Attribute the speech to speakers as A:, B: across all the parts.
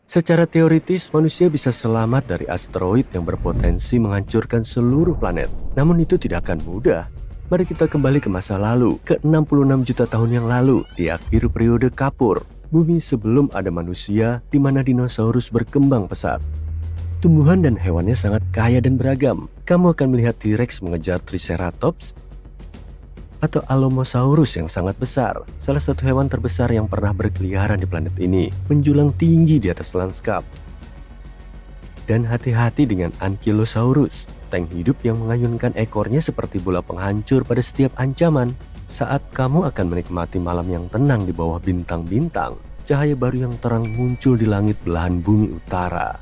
A: Secara teoritis, manusia bisa selamat dari asteroid yang berpotensi menghancurkan seluruh planet. Namun itu tidak akan mudah. Mari kita kembali ke masa lalu, ke 66 juta tahun yang lalu, di akhir periode Kapur. Bumi sebelum ada manusia, di mana dinosaurus berkembang pesat. Tumbuhan dan hewannya sangat kaya dan beragam. Kamu akan melihat T-Rex mengejar Triceratops, atau Allosaurus yang sangat besar, salah satu hewan terbesar yang pernah berkeliaran di planet ini, menjulang tinggi di atas lanskap. Dan hati-hati dengan Ankylosaurus, tank hidup yang mengayunkan ekornya seperti bola penghancur pada setiap ancaman. Saat kamu akan menikmati malam yang tenang di bawah bintang-bintang, cahaya baru yang terang muncul di langit belahan bumi utara.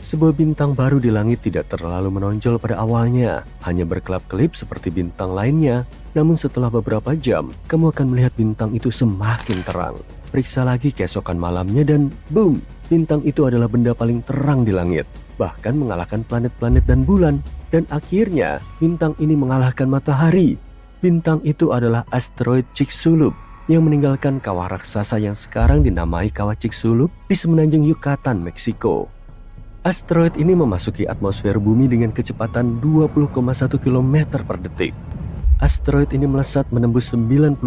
A: Sebuah bintang baru di langit tidak terlalu menonjol pada awalnya, hanya berkelap-kelip seperti bintang lainnya. Namun setelah beberapa jam, kamu akan melihat bintang itu semakin terang. Periksa lagi keesokan malamnya dan boom, bintang itu adalah benda paling terang di langit, bahkan mengalahkan planet-planet dan bulan. Dan akhirnya, bintang ini mengalahkan matahari. Bintang itu adalah asteroid Chicxulub yang meninggalkan kawah raksasa yang sekarang dinamai Kawah Chicxulub di semenanjung Yucatan, Meksiko. Asteroid ini memasuki atmosfer bumi dengan kecepatan 20,1 km per detik. Asteroid ini melesat menembus 96,6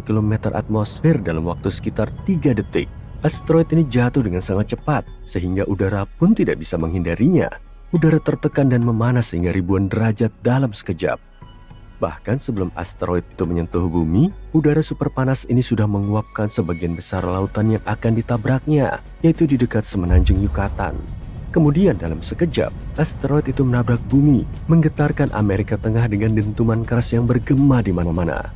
A: km atmosfer dalam waktu sekitar 3 detik. Asteroid ini jatuh dengan sangat cepat, sehingga udara pun tidak bisa menghindarinya. Udara tertekan dan memanas hingga ribuan derajat dalam sekejap. Bahkan sebelum asteroid itu menyentuh bumi, udara super panas ini sudah menguapkan sebagian besar lautan yang akan ditabraknya, yaitu di dekat semenanjung Yucatan. Kemudian dalam sekejap, asteroid itu menabrak bumi, menggetarkan Amerika Tengah dengan dentuman keras yang bergema di mana-mana.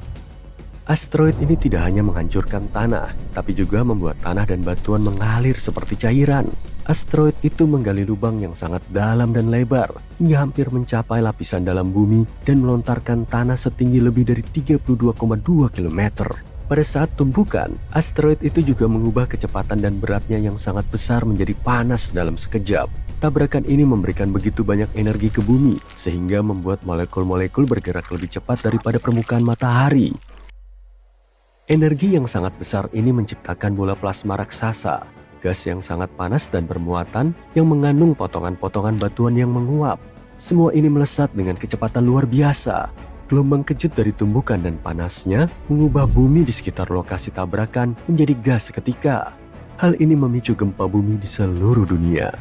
A: Asteroid ini tidak hanya menghancurkan tanah, tapi juga membuat tanah dan batuan mengalir seperti cairan. Asteroid itu menggali lubang yang sangat dalam dan lebar, hingga hampir mencapai lapisan dalam bumi dan melontarkan tanah setinggi lebih dari 32,2 km. Pada saat tumpukan, asteroid itu juga mengubah kecepatan dan beratnya yang sangat besar menjadi panas dalam sekejap. Tabrakan ini memberikan begitu banyak energi ke bumi, sehingga membuat molekul-molekul bergerak lebih cepat daripada permukaan matahari. Energi yang sangat besar ini menciptakan bola plasma raksasa, gas yang sangat panas dan bermuatan yang mengandung potongan-potongan batuan yang menguap. Semua ini melesat dengan kecepatan luar biasa. Gelombang kejut dari tumbukan dan panasnya mengubah bumi di sekitar lokasi tabrakan menjadi gas seketika. Hal ini memicu gempa bumi di seluruh dunia.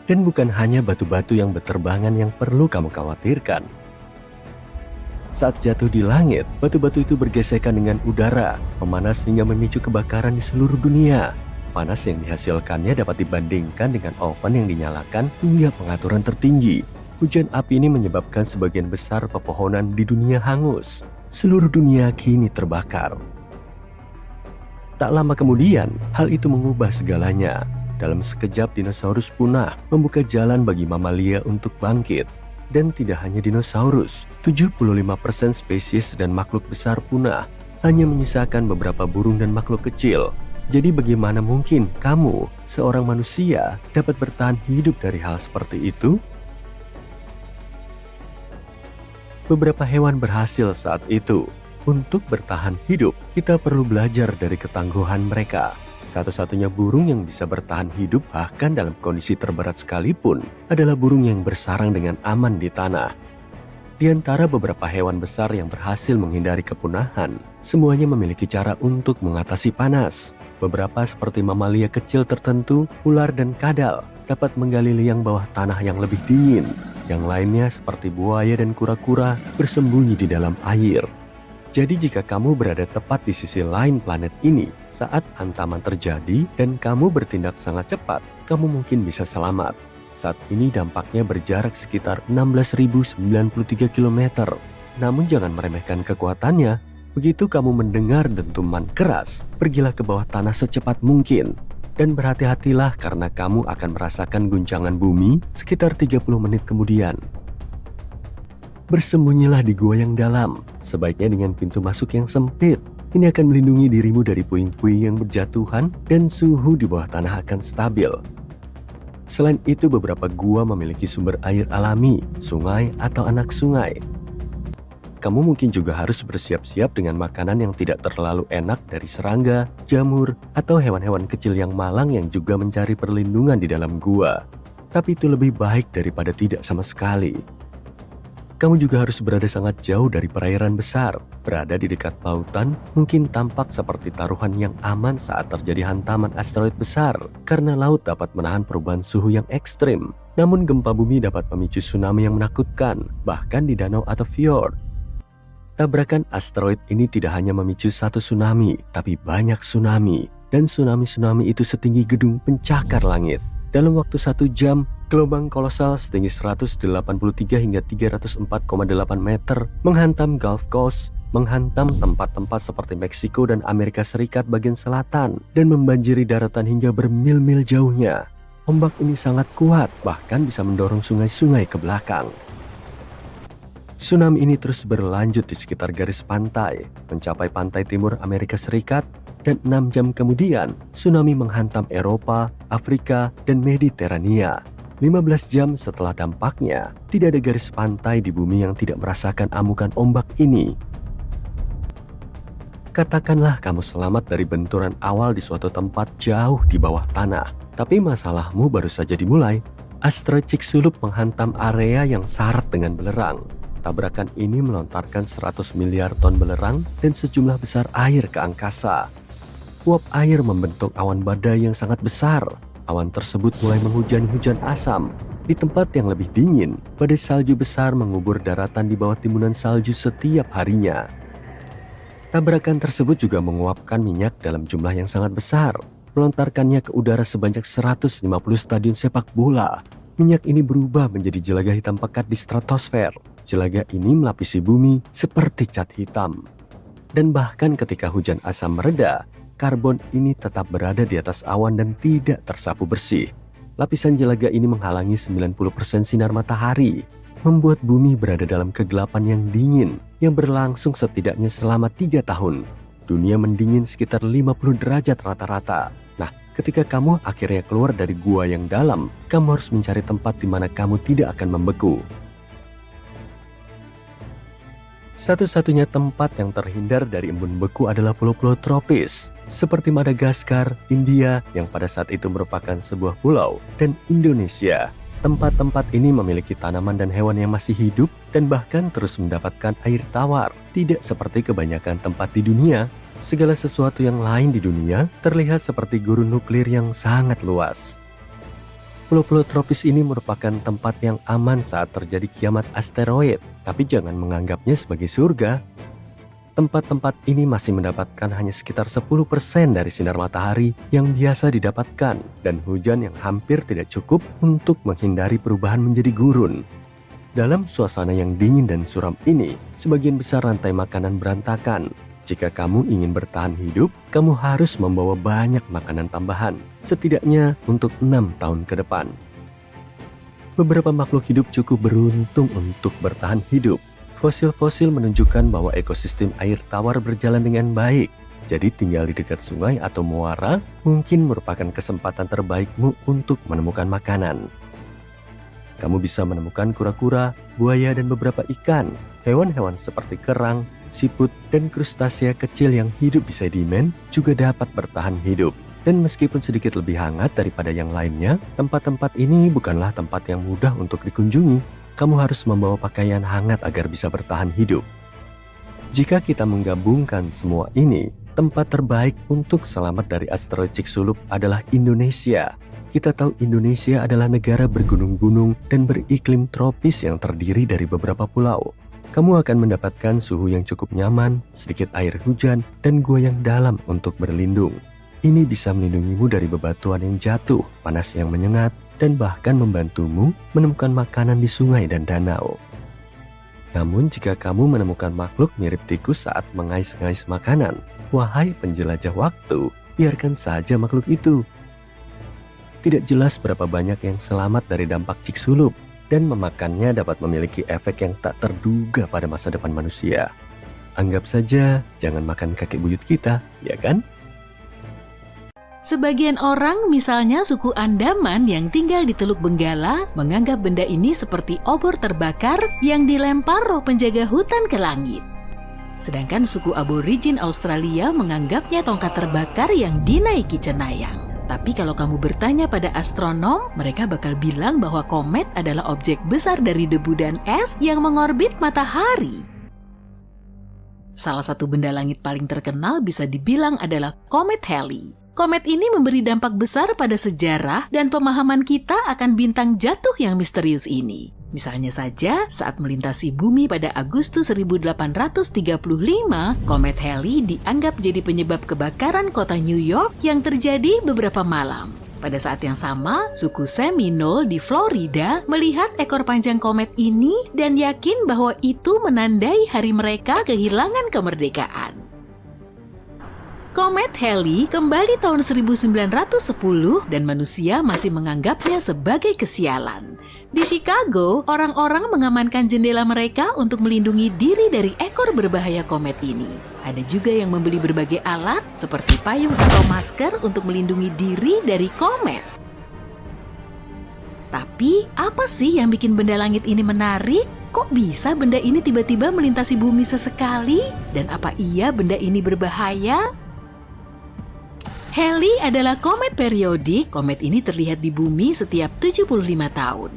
A: Dan bukan hanya batu-batu yang berterbangan yang perlu kamu khawatirkan. Saat jatuh di langit, batu-batu itu bergesekan dengan udara, memanas hingga memicu kebakaran di seluruh dunia. Panas yang dihasilkannya dapat dibandingkan dengan oven yang dinyalakan hingga pengaturan tertinggi. Hujan api ini menyebabkan sebagian besar pepohonan di dunia hangus. Seluruh dunia kini terbakar. Tak lama kemudian, hal itu mengubah segalanya. Dalam sekejap dinosaurus punah, membuka jalan bagi mamalia untuk bangkit. Dan tidak hanya dinosaurus, 75% spesies dan makhluk besar punah, hanya menyisakan beberapa burung dan makhluk kecil. Jadi bagaimana mungkin kamu, seorang manusia, dapat bertahan hidup dari hal seperti itu? Beberapa hewan berhasil saat itu. Untuk bertahan hidup, kita perlu belajar dari ketangguhan mereka. Satu-satunya burung yang bisa bertahan hidup bahkan dalam kondisi terberat sekalipun adalah burung yang bersarang dengan aman di tanah. Di antara beberapa hewan besar yang berhasil menghindari kepunahan, semuanya memiliki cara untuk mengatasi panas. Beberapa seperti mamalia kecil tertentu, ular dan kadal, dapat menggali liang bawah tanah yang lebih dingin. Yang lainnya seperti buaya dan kura-kura bersembunyi di dalam air. Jadi jika kamu berada tepat di sisi lain planet ini saat hantaman terjadi dan kamu bertindak sangat cepat, kamu mungkin bisa selamat. Saat ini dampaknya berjarak sekitar 16.093 km. Namun jangan meremehkan kekuatannya. Begitu kamu mendengar dentuman keras, pergilah ke bawah tanah secepat mungkin. Dan berhati-hatilah karena kamu akan merasakan guncangan bumi sekitar 30 menit kemudian. Bersembunyilah di gua yang dalam, sebaiknya dengan pintu masuk yang sempit. Ini akan melindungi dirimu dari puing-puing yang berjatuhan dan suhu di bawah tanah akan stabil. Selain itu, beberapa gua memiliki sumber air alami, sungai atau anak sungai. Kamu mungkin juga harus bersiap-siap dengan makanan yang tidak terlalu enak dari serangga, jamur, atau hewan-hewan kecil yang malang yang juga mencari perlindungan di dalam gua. Tapi itu lebih baik daripada tidak sama sekali. Kamu juga harus berada sangat jauh dari perairan besar. Berada di dekat lautan mungkin tampak seperti taruhan yang aman saat terjadi hantaman asteroid besar, karena laut dapat menahan perubahan suhu yang ekstrim. Namun gempa bumi dapat memicu tsunami yang menakutkan, bahkan di danau atau fjord. Tabrakan asteroid ini tidak hanya memicu satu tsunami, tapi banyak tsunami. Dan tsunami-tsunami itu setinggi gedung pencakar langit. Dalam waktu 1 jam, gelombang kolosal setinggi 183 hingga 304,8 meter menghantam Gulf Coast, menghantam tempat-tempat seperti Meksiko dan Amerika Serikat bagian selatan, dan membanjiri daratan hingga bermil-mil jauhnya. Ombak ini sangat kuat, bahkan bisa mendorong sungai-sungai ke belakang. Tsunami ini terus berlanjut di sekitar garis pantai, mencapai pantai timur Amerika Serikat, dan 6 jam kemudian, tsunami menghantam Eropa, Afrika, dan Mediterania. 15 jam setelah dampaknya, tidak ada garis pantai di bumi yang tidak merasakan amukan ombak ini. Katakanlah kamu selamat dari benturan awal di suatu tempat jauh di bawah tanah, tapi masalahmu baru saja dimulai. Asteroid Chicxulub menghantam area yang syarat dengan belerang. Tabrakan ini melontarkan 100 miliar ton belerang dan sejumlah besar air ke angkasa. Uap air membentuk awan badai yang sangat besar. Awan tersebut mulai menghujani hujan asam. Di tempat yang lebih dingin, badai salju besar mengubur daratan di bawah timbunan salju setiap harinya. Tabrakan tersebut juga menguapkan minyak dalam jumlah yang sangat besar, melontarkannya ke udara sebanyak 150 stadion sepak bola. Minyak ini berubah menjadi jelaga hitam pekat di stratosfer. Jelaga ini melapisi bumi seperti cat hitam. Dan bahkan ketika hujan asam mereda, karbon ini tetap berada di atas awan dan tidak tersapu bersih. Lapisan jelaga ini menghalangi 90% sinar matahari, membuat bumi berada dalam kegelapan yang dingin yang berlangsung setidaknya selama 3 tahun. Dunia mendingin sekitar 50 derajat rata-rata. Nah, ketika kamu akhirnya keluar dari gua yang dalam, kamu harus mencari tempat di mana kamu tidak akan membeku. Satu-satunya tempat yang terhindar dari embun beku adalah pulau-pulau tropis, seperti Madagaskar, India yang pada saat itu merupakan sebuah pulau, dan Indonesia. Tempat-tempat ini memiliki tanaman dan hewan yang masih hidup dan bahkan terus mendapatkan air tawar. Tidak seperti kebanyakan tempat di dunia, segala sesuatu yang lain di dunia terlihat seperti gurun nuklir yang sangat luas. Pulau-pulau tropis ini merupakan tempat yang aman saat terjadi kiamat asteroid, tapi jangan menganggapnya sebagai surga. Tempat-tempat ini masih mendapatkan hanya sekitar 10% dari sinar matahari yang biasa didapatkan, dan hujan yang hampir tidak cukup untuk menghindari perubahan menjadi gurun. Dalam suasana yang dingin dan suram ini, sebagian besar rantai makanan berantakan. Jika kamu ingin bertahan hidup, kamu harus membawa banyak makanan tambahan, setidaknya untuk 6 tahun ke depan. Beberapa makhluk hidup cukup beruntung untuk bertahan hidup. Fosil-fosil menunjukkan bahwa ekosistem air tawar berjalan dengan baik. Jadi tinggal di dekat sungai atau muara mungkin merupakan kesempatan terbaikmu untuk menemukan makanan. Kamu bisa menemukan kura-kura, buaya, dan beberapa ikan. Hewan-hewan seperti kerang, siput, dan krustasea kecil yang hidup di sedimen juga dapat bertahan hidup. Dan meskipun sedikit lebih hangat daripada yang lainnya, tempat-tempat ini bukanlah tempat yang mudah untuk dikunjungi. Kamu harus membawa pakaian hangat agar bisa bertahan hidup. Jika kita menggabungkan semua ini, tempat terbaik untuk selamat dari asteroid Chicxulub adalah Indonesia. Kita tahu Indonesia adalah negara bergunung-gunung dan beriklim tropis yang terdiri dari beberapa pulau. Kamu akan mendapatkan suhu yang cukup nyaman, sedikit air hujan, dan gua yang dalam untuk berlindung. Ini bisa melindungimu dari bebatuan yang jatuh, panas yang menyengat, dan bahkan membantumu menemukan makanan di sungai dan danau. Namun jika kamu menemukan makhluk mirip tikus saat mengais-ngais makanan, wahai penjelajah waktu, biarkan saja makhluk itu. Tidak jelas berapa banyak yang selamat dari dampak Chicxulub, dan memakannya dapat memiliki efek yang tak terduga pada masa depan manusia. Anggap saja jangan makan kakek buyut kita, ya kan?
B: Sebagian orang, misalnya suku Andaman yang tinggal di Teluk Benggala, menganggap benda ini seperti obor terbakar yang dilempar roh penjaga hutan ke langit. Sedangkan suku aborigin Australia menganggapnya tongkat terbakar yang dinaiki cenayang. Tapi kalau kamu bertanya pada astronom, mereka bakal bilang bahwa komet adalah objek besar dari debu dan es yang mengorbit matahari. Salah satu benda langit paling terkenal bisa dibilang adalah komet Halley. Komet ini memberi dampak besar pada sejarah dan pemahaman kita akan bintang jatuh yang misterius ini. Misalnya saja, saat melintasi bumi pada Agustus 1835, komet Halley dianggap jadi penyebab kebakaran kota New York yang terjadi beberapa malam. Pada saat yang sama, suku Seminole di Florida melihat ekor panjang komet ini dan yakin bahwa itu menandai hari mereka kehilangan kemerdekaan. Komet Halley kembali tahun 1910 dan manusia masih menganggapnya sebagai kesialan. Di Chicago, orang-orang mengamankan jendela mereka untuk melindungi diri dari ekor berbahaya komet ini. Ada juga yang membeli berbagai alat seperti payung atau masker untuk melindungi diri dari komet. Tapi, apa sih yang bikin benda langit ini menarik? Kok bisa benda ini tiba-tiba melintasi bumi sesekali? Dan apa iya benda ini berbahaya? Halley adalah komet periodik. Komet ini terlihat di bumi setiap 75 tahun.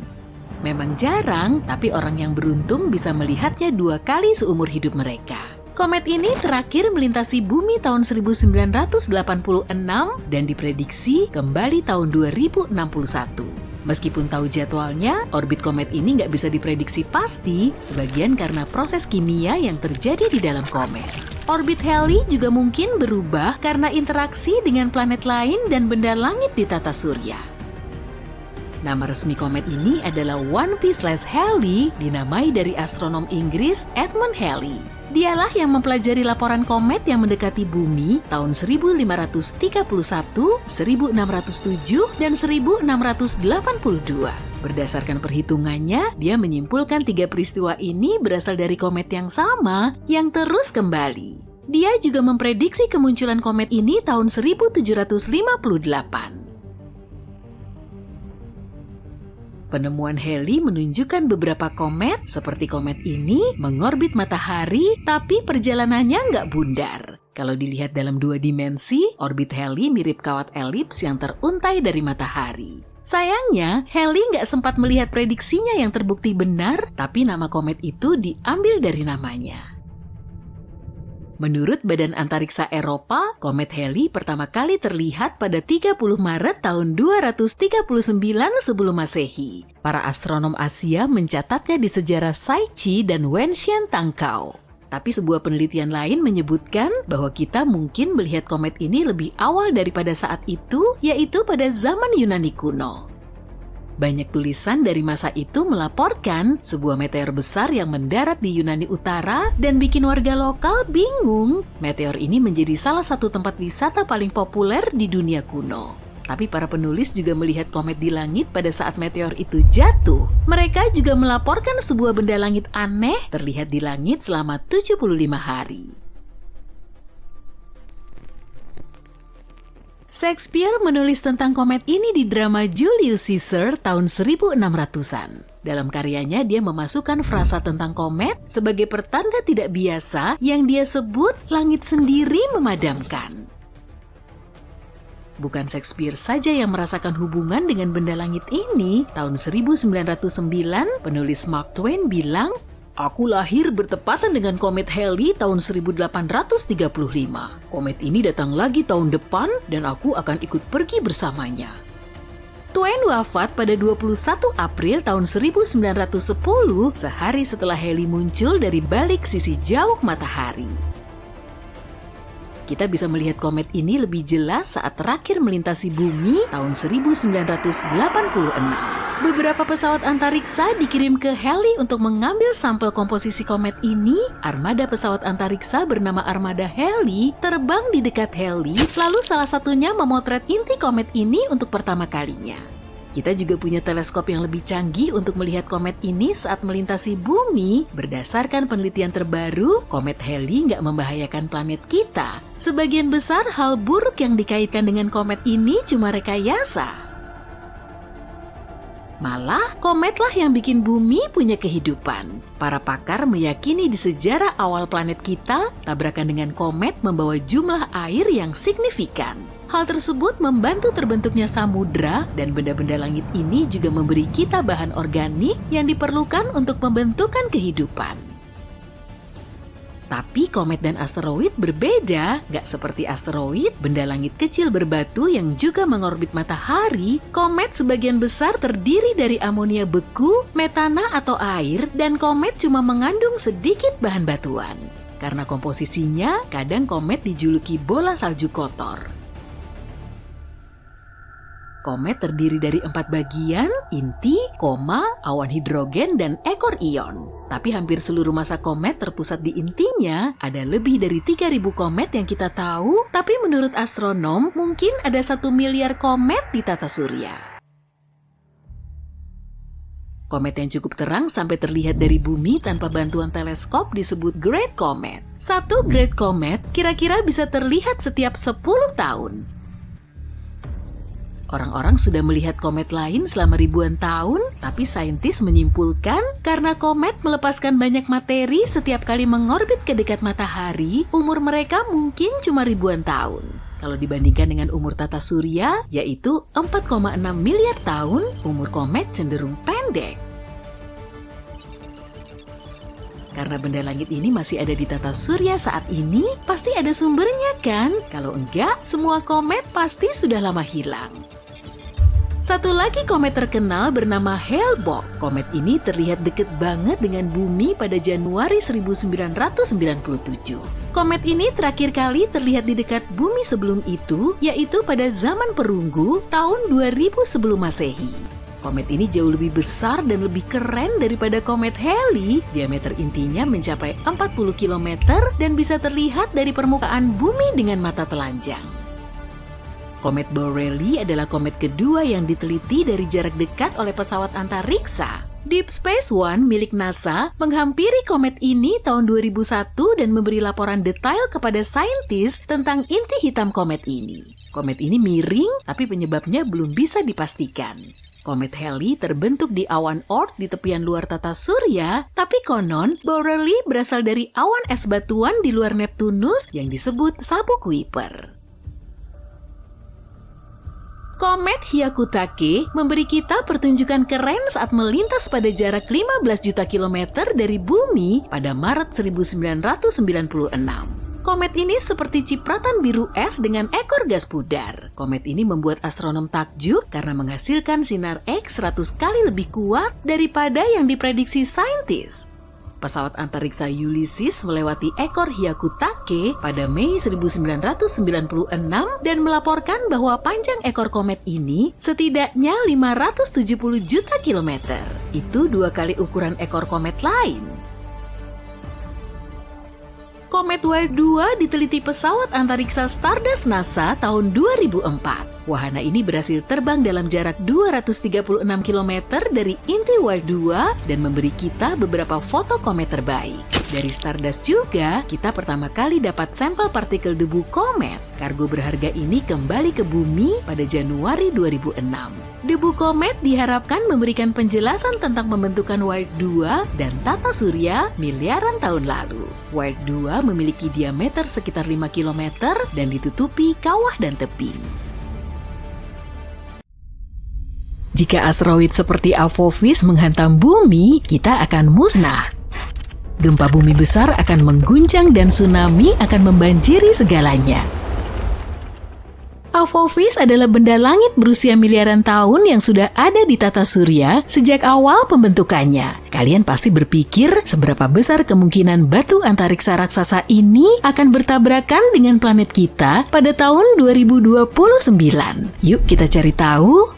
B: Memang jarang, tapi orang yang beruntung bisa melihatnya 2 kali seumur hidup mereka. Komet ini terakhir melintasi bumi tahun 1986 dan diprediksi kembali tahun 2061. Meskipun tahu jadwalnya, orbit komet ini nggak bisa diprediksi pasti, sebagian karena proses kimia yang terjadi di dalam komet. Orbit Halley juga mungkin berubah karena interaksi dengan planet lain dan benda langit di tata surya. Nama resmi komet ini adalah 1P/Halley, dinamai dari astronom Inggris Edmund Halley. Dialah yang mempelajari laporan komet yang mendekati bumi tahun 1531, 1607, dan 1682. Berdasarkan perhitungannya, dia menyimpulkan 3 peristiwa ini berasal dari komet yang sama yang terus kembali. Dia juga memprediksi kemunculan komet ini tahun 1758. Penemuan Halley menunjukkan beberapa komet, seperti komet ini, mengorbit matahari, tapi perjalanannya nggak bundar. Kalau dilihat dalam 2 dimensi, orbit Halley mirip kawat elips yang teruntai dari matahari. Sayangnya, Halley nggak sempat melihat prediksinya yang terbukti benar, tapi nama komet itu diambil dari namanya. Menurut Badan Antariksa Eropa, komet Halley pertama kali terlihat pada 30 Maret tahun 239 sebelum Masehi. Para astronom Asia mencatatnya di sejarah Saichi dan Wenxian Tangkao. Tapi sebuah penelitian lain menyebutkan bahwa kita mungkin melihat komet ini lebih awal daripada saat itu, yaitu pada zaman Yunani kuno. Banyak tulisan dari masa itu melaporkan sebuah meteor besar yang mendarat di Yunani Utara dan bikin warga lokal bingung. Meteor ini menjadi salah satu tempat wisata paling populer di dunia kuno. Tapi para penulis juga melihat komet di langit pada saat meteor itu jatuh. Mereka juga melaporkan sebuah benda langit aneh terlihat di langit selama 75 hari. Shakespeare menulis tentang komet ini di drama Julius Caesar tahun 1600-an. Dalam karyanya, dia memasukkan frasa tentang komet sebagai pertanda tidak biasa yang dia sebut langit sendiri memadamkan. Bukan Shakespeare saja yang merasakan hubungan dengan benda langit ini. Tahun 1909, penulis Mark Twain bilang, "Aku lahir bertepatan dengan komet Halley tahun 1835. Komet ini datang lagi tahun depan dan aku akan ikut pergi bersamanya." Twain wafat pada 21 April tahun 1910, sehari setelah Halley muncul dari balik sisi jauh matahari. Kita bisa melihat komet ini lebih jelas saat terakhir melintasi bumi tahun 1986. Beberapa pesawat antariksa dikirim ke Halley untuk mengambil sampel komposisi komet ini. Armada pesawat antariksa bernama Armada Halley terbang di dekat Halley, lalu salah satunya memotret inti komet ini untuk pertama kalinya. Kita juga punya teleskop yang lebih canggih untuk melihat komet ini saat melintasi bumi. Berdasarkan penelitian terbaru, komet Halley nggak membahayakan planet kita. Sebagian besar hal buruk yang dikaitkan dengan komet ini cuma rekayasa. Malah, kometlah yang bikin bumi punya kehidupan. Para pakar meyakini di sejarah awal planet kita, tabrakan dengan komet membawa jumlah air yang signifikan. Hal tersebut membantu terbentuknya samudra dan benda-benda langit ini juga memberi kita bahan organik yang diperlukan untuk pembentukan kehidupan. Tapi komet dan asteroid berbeda, gak seperti asteroid, benda langit kecil berbatu yang juga mengorbit matahari. Komet sebagian besar terdiri dari amonia beku, metana atau air, dan komet cuma mengandung sedikit bahan batuan. Karena komposisinya, kadang komet dijuluki bola salju kotor. Komet terdiri dari 4 bagian, inti, koma, awan hidrogen, dan ekor ion. Tapi hampir seluruh massa komet terpusat di intinya. Ada lebih dari 3.000 komet yang kita tahu, tapi menurut astronom mungkin ada 1 miliar komet di tata surya. Komet yang cukup terang sampai terlihat dari bumi tanpa bantuan teleskop disebut Great Comet. Satu Great Comet kira-kira bisa terlihat setiap 10 tahun. Orang-orang sudah melihat komet lain selama ribuan tahun, tapi saintis menyimpulkan karena komet melepaskan banyak materi setiap kali mengorbit ke dekat matahari, umur mereka mungkin cuma ribuan tahun. Kalau dibandingkan dengan umur tata surya, yaitu 4,6 miliar tahun, umur komet cenderung pendek. Karena benda langit ini masih ada di tata surya saat ini, pasti ada sumbernya kan? Kalau enggak, semua komet pasti sudah lama hilang. Satu lagi komet terkenal bernama Hale-Bopp. Komet ini terlihat dekat banget dengan bumi pada Januari 1997. Komet ini terakhir kali terlihat di dekat bumi sebelum itu, yaitu pada zaman perunggu tahun 2000 sebelum Masehi. Komet ini jauh lebih besar dan lebih keren daripada komet Halley. Diameter intinya mencapai 40 km dan bisa terlihat dari permukaan bumi dengan mata telanjang. Komet Borrelly adalah komet kedua yang diteliti dari jarak dekat oleh pesawat antariksa. Deep Space One milik NASA menghampiri komet ini tahun 2001 dan memberi laporan detail kepada saintis tentang inti hitam komet ini. Komet ini miring, tapi penyebabnya belum bisa dipastikan. Komet Halley terbentuk di awan Oort di tepian luar tata surya, tapi konon Borrelly berasal dari awan es batuan di luar Neptunus yang disebut sabuk Kuiper. Komet Hyakutake memberi kita pertunjukan keren saat melintas pada jarak 15 juta kilometer dari bumi pada Maret 1996. Komet ini seperti cipratan biru es dengan ekor gas pudar. Komet ini membuat astronom takjub karena menghasilkan sinar X 100 kali lebih kuat daripada yang diprediksi saintis. Pesawat antariksa Ulysses melewati ekor Hyakutake pada Mei 1996 dan melaporkan bahwa panjang ekor komet ini setidaknya 570 juta kilometer. Itu 2 kali ukuran ekor komet lain. Komet Wild 2 diteliti pesawat antariksa Stardust NASA tahun 2004. Wahana ini berhasil terbang dalam jarak 236 km dari inti Wild 2 dan memberi kita beberapa foto komet terbaik. Dari Stardust juga, kita pertama kali dapat sampel partikel debu komet. Kargo berharga ini kembali ke bumi pada Januari 2006. Debu komet diharapkan memberikan penjelasan tentang pembentukan Wild 2 dan tata surya miliaran tahun lalu. Wild 2 memiliki diameter sekitar 5 km dan ditutupi kawah dan tebing. Jika asteroid seperti Apophis menghantam bumi, kita akan musnah. Gempa bumi besar akan mengguncang dan tsunami akan membanjiri segalanya. Apophis adalah benda langit berusia miliaran tahun yang sudah ada di tata surya sejak awal pembentukannya. Kalian pasti berpikir seberapa besar kemungkinan batu antariksa raksasa ini akan bertabrakan dengan planet kita pada tahun 2029. Yuk kita cari tahu.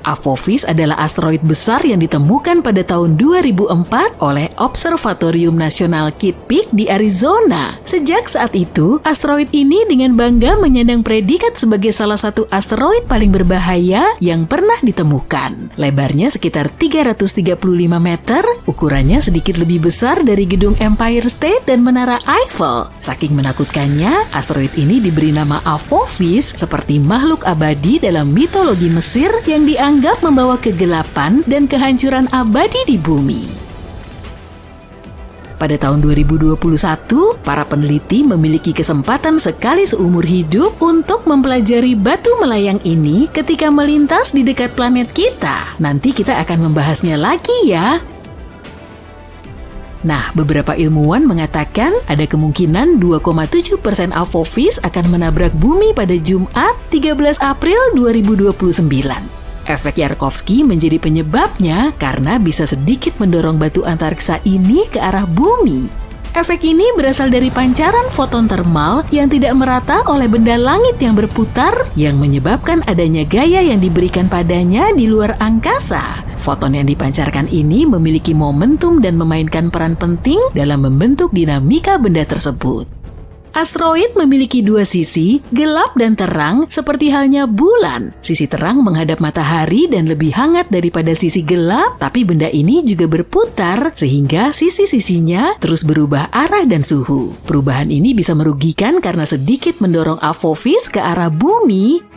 B: Apophis adalah asteroid besar yang ditemukan pada tahun 2004 oleh Observatorium Nasional Kitt Peak di Arizona. Sejak saat itu, asteroid ini dengan bangga menyandang predikat sebagai salah satu asteroid paling berbahaya yang pernah ditemukan. Lebarnya sekitar 335 meter, ukurannya sedikit lebih besar dari gedung Empire State dan Menara Eiffel. Saking menakutkannya, asteroid ini diberi nama Apophis seperti makhluk abadi dalam mitologi Mesir yang dianggap membawa kegelapan dan kehancuran abadi di bumi. Pada tahun 2021, para peneliti memiliki kesempatan sekali seumur hidup untuk mempelajari batu melayang ini ketika melintas di dekat planet kita. Nanti kita akan membahasnya lagi ya. Nah, beberapa ilmuwan mengatakan ada kemungkinan 2,7% Apophis akan menabrak bumi pada Jumat 13 April 2029. Efek Yarkovsky menjadi penyebabnya karena bisa sedikit mendorong batu antariksa ini ke arah bumi. Efek ini berasal dari pancaran foton termal yang tidak merata oleh benda langit yang berputar yang menyebabkan adanya gaya yang diberikan padanya di luar angkasa. Foton yang dipancarkan ini memiliki momentum dan memainkan peran penting dalam membentuk dinamika benda tersebut. Asteroid memiliki dua sisi, gelap dan terang, seperti halnya bulan. Sisi terang menghadap matahari dan lebih hangat daripada sisi gelap, tapi benda ini juga berputar sehingga sisi-sisinya terus berubah arah dan suhu. Perubahan ini bisa merugikan karena sedikit mendorong Apophis ke arah bumi.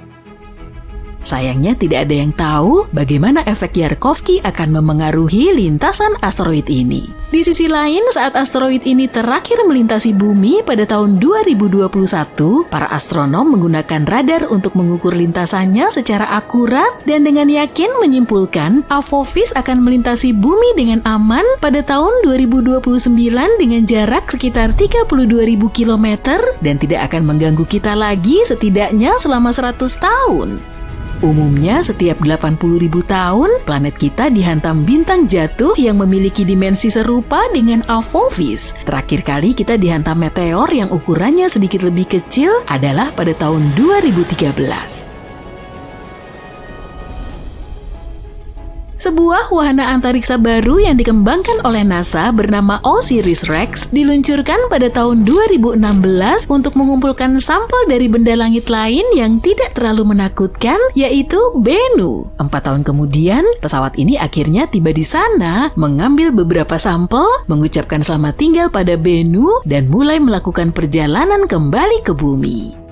B: Sayangnya tidak ada yang tahu bagaimana efek Yarkovsky akan memengaruhi lintasan asteroid ini. Di sisi lain, saat asteroid ini terakhir melintasi bumi pada tahun 2021, para astronom menggunakan radar untuk mengukur lintasannya secara akurat dan dengan yakin menyimpulkan Apophis akan melintasi bumi dengan aman pada tahun 2029 dengan jarak sekitar 32.000 km dan tidak akan mengganggu kita lagi setidaknya selama 100 tahun. Umumnya setiap 80.000 tahun, planet kita dihantam bintang jatuh yang memiliki dimensi serupa dengan Apophis. Terakhir kali kita dihantam meteor yang ukurannya sedikit lebih kecil adalah pada tahun 2013. Sebuah wahana antariksa baru yang dikembangkan oleh NASA bernama OSIRIS-REx diluncurkan pada tahun 2016 untuk mengumpulkan sampel dari benda langit lain yang tidak terlalu menakutkan, yaitu Bennu. 4 tahun kemudian, pesawat ini akhirnya tiba di sana, mengambil beberapa sampel, mengucapkan selamat tinggal pada Bennu, dan mulai melakukan perjalanan kembali ke bumi.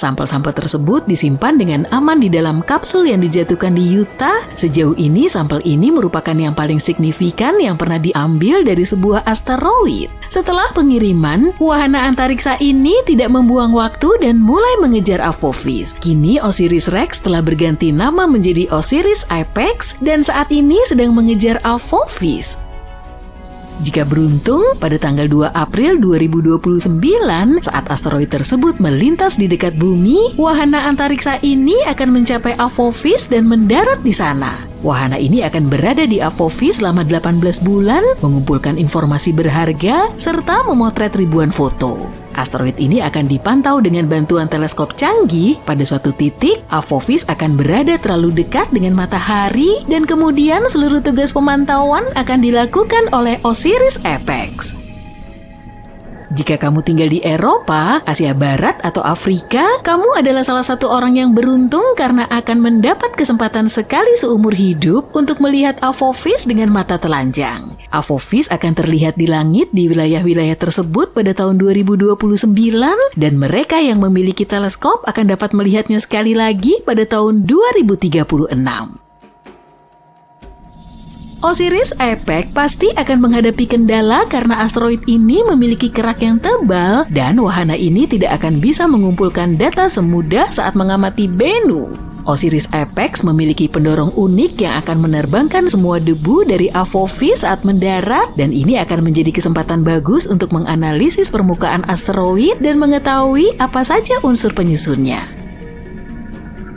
B: Sampel-sampel tersebut disimpan dengan aman di dalam kapsul yang dijatuhkan di Utah. Sejauh ini, sampel ini merupakan yang paling signifikan yang pernah diambil dari sebuah asteroid. Setelah pengiriman, wahana antariksa ini tidak membuang waktu dan mulai mengejar Apophis. Kini OSIRIS-REx telah berganti nama menjadi OSIRIS-APEX dan saat ini sedang mengejar Apophis. Jika beruntung, pada tanggal 2 April 2029, saat asteroid tersebut melintas di dekat bumi, wahana antariksa ini akan mencapai Apophis dan mendarat di sana. Wahana ini akan berada di Apophis selama 18 bulan, mengumpulkan informasi berharga, serta memotret ribuan foto. Asteroid ini akan dipantau dengan bantuan teleskop canggih. Pada suatu titik, Apophis akan berada terlalu dekat dengan matahari dan kemudian seluruh tugas pemantauan akan dilakukan oleh OSIRIS-APEX. Jika kamu tinggal di Eropa, Asia Barat, atau Afrika, kamu adalah salah satu orang yang beruntung karena akan mendapat kesempatan sekali seumur hidup untuk melihat Apophis dengan mata telanjang. Apophis akan terlihat di langit di wilayah-wilayah tersebut pada tahun 2029 dan mereka yang memiliki teleskop akan dapat melihatnya sekali lagi pada tahun 2036. OSIRIS-APEX pasti akan menghadapi kendala karena asteroid ini memiliki kerak yang tebal dan wahana ini tidak akan bisa mengumpulkan data semudah saat mengamati Bennu. OSIRIS-APEX memiliki pendorong unik yang akan menerbangkan semua debu dari Apophis saat mendarat dan ini akan menjadi kesempatan bagus untuk menganalisis permukaan asteroid dan mengetahui apa saja unsur penyusunnya.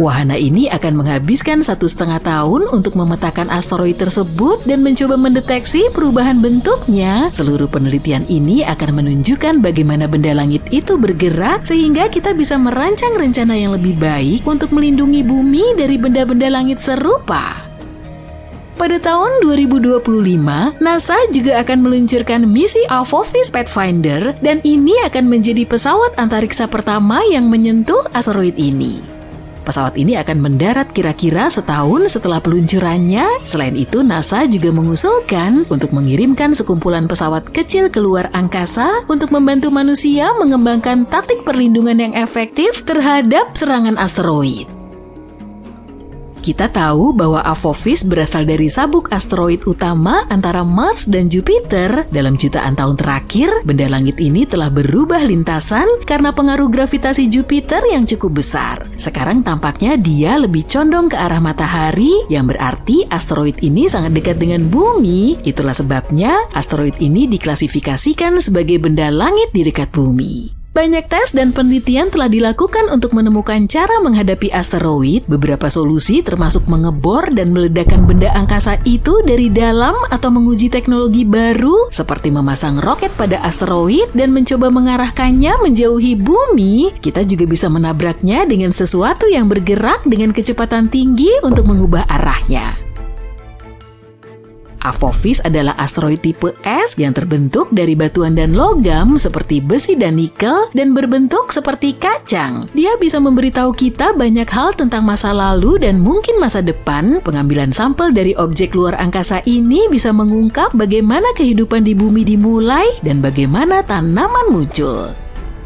B: Wahana ini akan menghabiskan 1,5 tahun untuk memetakan asteroid tersebut dan mencoba mendeteksi perubahan bentuknya. Seluruh penelitian ini akan menunjukkan bagaimana benda langit itu bergerak sehingga kita bisa merancang rencana yang lebih baik untuk melindungi bumi dari benda-benda langit serupa. Pada tahun 2025, NASA juga akan meluncurkan misi Apophis Pathfinder dan ini akan menjadi pesawat antariksa pertama yang menyentuh asteroid ini. Pesawat ini akan mendarat kira-kira setahun setelah peluncurannya. Selain itu, NASA juga mengusulkan untuk mengirimkan sekumpulan pesawat kecil ke luar angkasa untuk membantu manusia mengembangkan taktik perlindungan yang efektif terhadap serangan asteroid. Kita tahu bahwa Apophis berasal dari sabuk asteroid utama antara Mars dan Jupiter. Dalam jutaan tahun terakhir, benda langit ini telah berubah lintasan karena pengaruh gravitasi Jupiter yang cukup besar. Sekarang tampaknya dia lebih condong ke arah matahari, yang berarti asteroid ini sangat dekat dengan bumi. Itulah sebabnya asteroid ini diklasifikasikan sebagai benda langit di dekat bumi. Banyak tes dan penelitian telah dilakukan untuk menemukan cara menghadapi asteroid. Beberapa solusi termasuk mengebor dan meledakkan benda angkasa itu dari dalam atau menguji teknologi baru seperti memasang roket pada asteroid dan mencoba mengarahkannya menjauhi bumi. Kita juga bisa menabraknya dengan sesuatu yang bergerak dengan kecepatan tinggi untuk mengubah arahnya. Apophis adalah asteroid tipe S yang terbentuk dari batuan dan logam seperti besi dan nikel dan berbentuk seperti kacang. Dia bisa memberitahu kita banyak hal tentang masa lalu dan mungkin masa depan. Pengambilan sampel dari objek luar angkasa ini bisa mengungkap bagaimana kehidupan di bumi dimulai dan bagaimana tanaman muncul.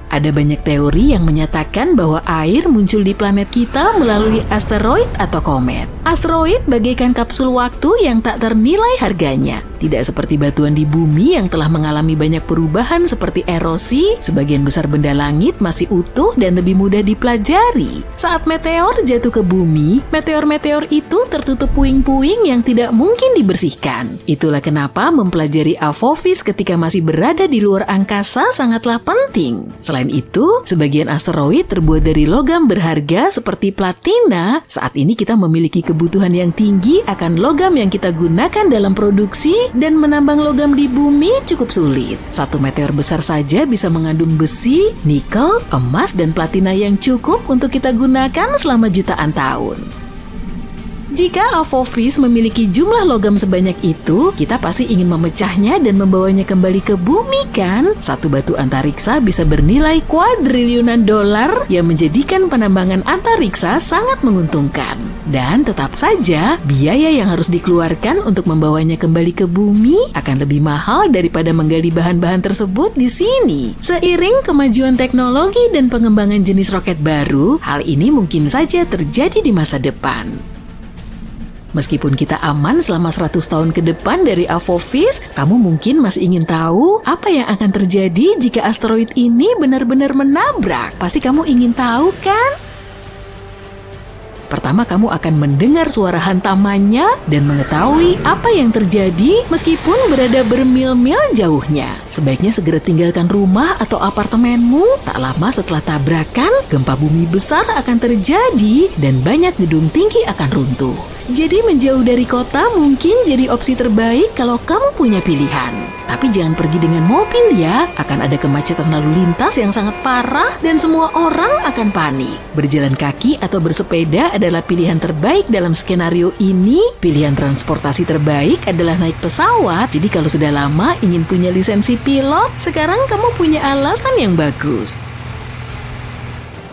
B: Ada banyak teori yang menyatakan bahwa air muncul di planet kita melalui asteroid atau komet. Asteroid bagaikan kapsul waktu yang tak ternilai harganya. Tidak seperti batuan di bumi yang telah mengalami banyak perubahan seperti erosi, sebagian besar benda langit masih utuh dan lebih mudah dipelajari. Saat meteor jatuh ke bumi, meteor-meteor itu tertutup puing-puing yang tidak mungkin dibersihkan. Itulah kenapa mempelajari Apophis ketika masih berada di luar angkasa sangatlah penting. Selain itu, sebagian asteroid terbuat dari logam berharga seperti platina. Saat ini kita memiliki kebutuhan yang tinggi akan logam yang kita gunakan dalam produksi dan menambang logam di bumi cukup sulit. Satu meteor besar saja bisa mengandung besi, nikel, emas, dan platina yang cukup untuk kita gunakan selama jutaan tahun. Jika Apophis memiliki jumlah logam sebanyak itu, kita pasti ingin memecahnya dan membawanya kembali ke bumi kan? Satu batu antariksa bisa bernilai kuadriliunan dolar yang menjadikan penambangan antariksa sangat menguntungkan. Dan tetap saja, biaya yang harus dikeluarkan untuk membawanya kembali ke bumi akan lebih mahal daripada menggali bahan-bahan tersebut di sini. Seiring kemajuan teknologi dan pengembangan jenis roket baru, hal ini mungkin saja terjadi di masa depan. Meskipun kita aman selama 100 tahun ke depan dari Apophis, kamu mungkin masih ingin tahu apa yang akan terjadi jika asteroid ini benar-benar menabrak. Pasti kamu ingin tahu kan? Pertama, kamu akan mendengar suara hantamannya dan mengetahui apa yang terjadi meskipun berada bermil-mil jauhnya. Sebaiknya segera tinggalkan rumah atau apartemenmu. Tak lama setelah tabrakan, gempa bumi besar akan terjadi dan banyak gedung tinggi akan runtuh. Jadi menjauh dari kota mungkin jadi opsi terbaik kalau kamu punya pilihan. Tapi jangan pergi dengan mobil ya, akan ada kemacetan lalu lintas yang sangat parah dan semua orang akan panik. Berjalan kaki atau bersepeda adalah pilihan terbaik dalam skenario ini. Pilihan transportasi terbaik adalah naik pesawat. Jadi kalau sudah lama ingin punya lisensi pilot, sekarang kamu punya alasan yang bagus.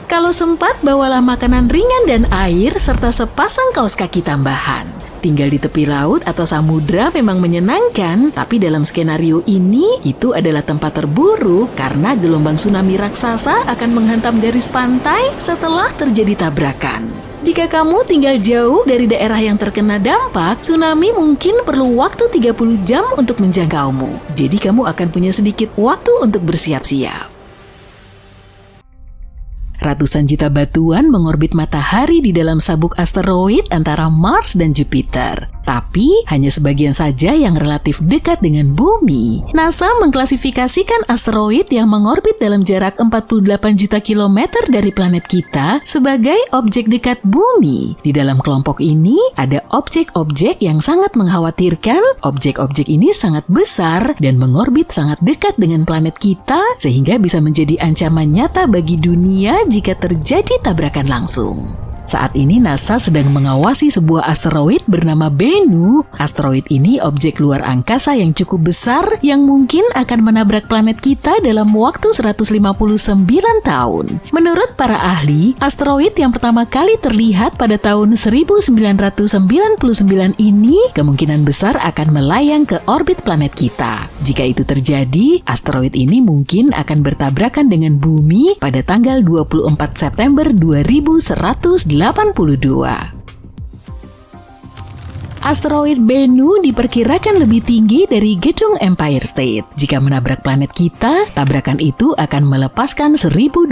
B: Kalau sempat, bawalah makanan ringan dan air serta sepasang kaos kaki tambahan. Tinggal di tepi laut atau samudra memang menyenangkan, tapi dalam skenario ini, itu adalah tempat terburuk karena gelombang tsunami raksasa akan menghantam garis pantai setelah terjadi tabrakan. Jika kamu tinggal jauh dari daerah yang terkena dampak, tsunami mungkin perlu waktu 30 jam untuk menjangkaumu. Jadi kamu akan punya sedikit waktu untuk bersiap-siap. Ratusan juta batuan mengorbit matahari di dalam sabuk asteroid antara Mars dan Jupiter. Tapi hanya sebagian saja yang relatif dekat dengan bumi. NASA mengklasifikasikan asteroid yang mengorbit dalam jarak 48 juta kilometer dari planet kita sebagai objek dekat bumi. Di dalam kelompok ini ada objek-objek yang sangat mengkhawatirkan. Objek-objek ini sangat besar dan mengorbit sangat dekat dengan planet kita sehingga bisa menjadi ancaman nyata bagi dunia jika terjadi tabrakan langsung. Saat ini NASA sedang mengawasi sebuah asteroid bernama Bennu. Asteroid ini objek luar angkasa yang cukup besar yang mungkin akan menabrak planet kita dalam waktu 159 tahun. Menurut para ahli, asteroid yang pertama kali terlihat pada tahun 1999 ini kemungkinan besar akan melayang ke orbit planet kita. Jika itu terjadi, asteroid ini mungkin akan bertabrakan dengan bumi pada tanggal 24 September 2182. Asteroid Bennu diperkirakan lebih tinggi dari gedung Empire State. Jika menabrak planet kita, tabrakan itu akan melepaskan 1.200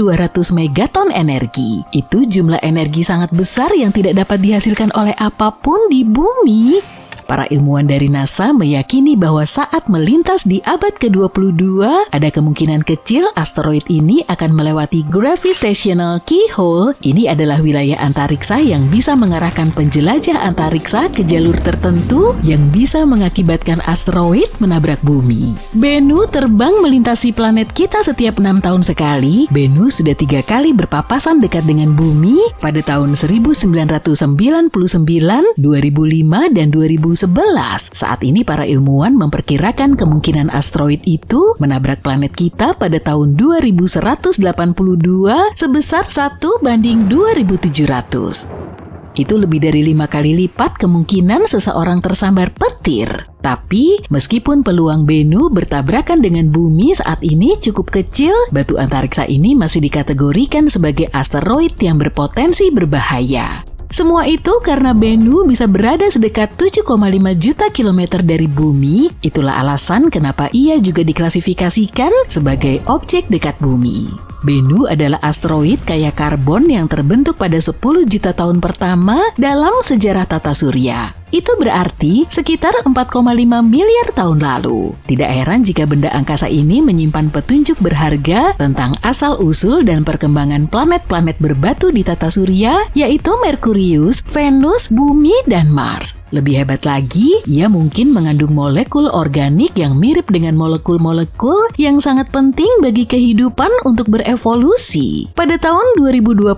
B: megaton energi. Itu jumlah energi sangat besar yang tidak dapat dihasilkan oleh apapun di bumi. Para ilmuwan dari NASA meyakini bahwa saat melintas di abad ke-22, ada kemungkinan kecil asteroid ini akan melewati gravitational keyhole. Ini adalah wilayah antariksa yang bisa mengarahkan penjelajah antariksa ke jalur tertentu yang bisa mengakibatkan asteroid menabrak bumi. Bennu terbang melintasi planet kita setiap 6 tahun sekali. Bennu sudah 3 kali berpapasan dekat dengan bumi pada tahun 1999, 2005, dan 2011. Saat ini para ilmuwan memperkirakan kemungkinan asteroid itu menabrak planet kita pada tahun 2182 sebesar 1:2700. Itu lebih dari 5 kali lipat kemungkinan seseorang tersambar petir. Tapi, meskipun peluang Bennu bertabrakan dengan bumi saat ini cukup kecil, batu antariksa ini masih dikategorikan sebagai asteroid yang berpotensi berbahaya. Semua itu karena Bennu bisa berada sedekat 7,5 juta kilometer dari bumi. Itulah alasan kenapa ia juga diklasifikasikan sebagai objek dekat bumi. Bennu adalah asteroid kaya karbon yang terbentuk pada 10 juta tahun pertama dalam sejarah tata surya. Itu berarti sekitar 4,5 miliar tahun lalu. Tidak heran jika benda angkasa ini menyimpan petunjuk berharga tentang asal-usul dan perkembangan planet-planet berbatu di tata surya, yaitu Merkurius, Venus, Bumi, dan Mars. Lebih hebat lagi, ia mungkin mengandung molekul organik yang mirip dengan molekul-molekul yang sangat penting bagi kehidupan untuk berevolusi. Pada tahun 2020,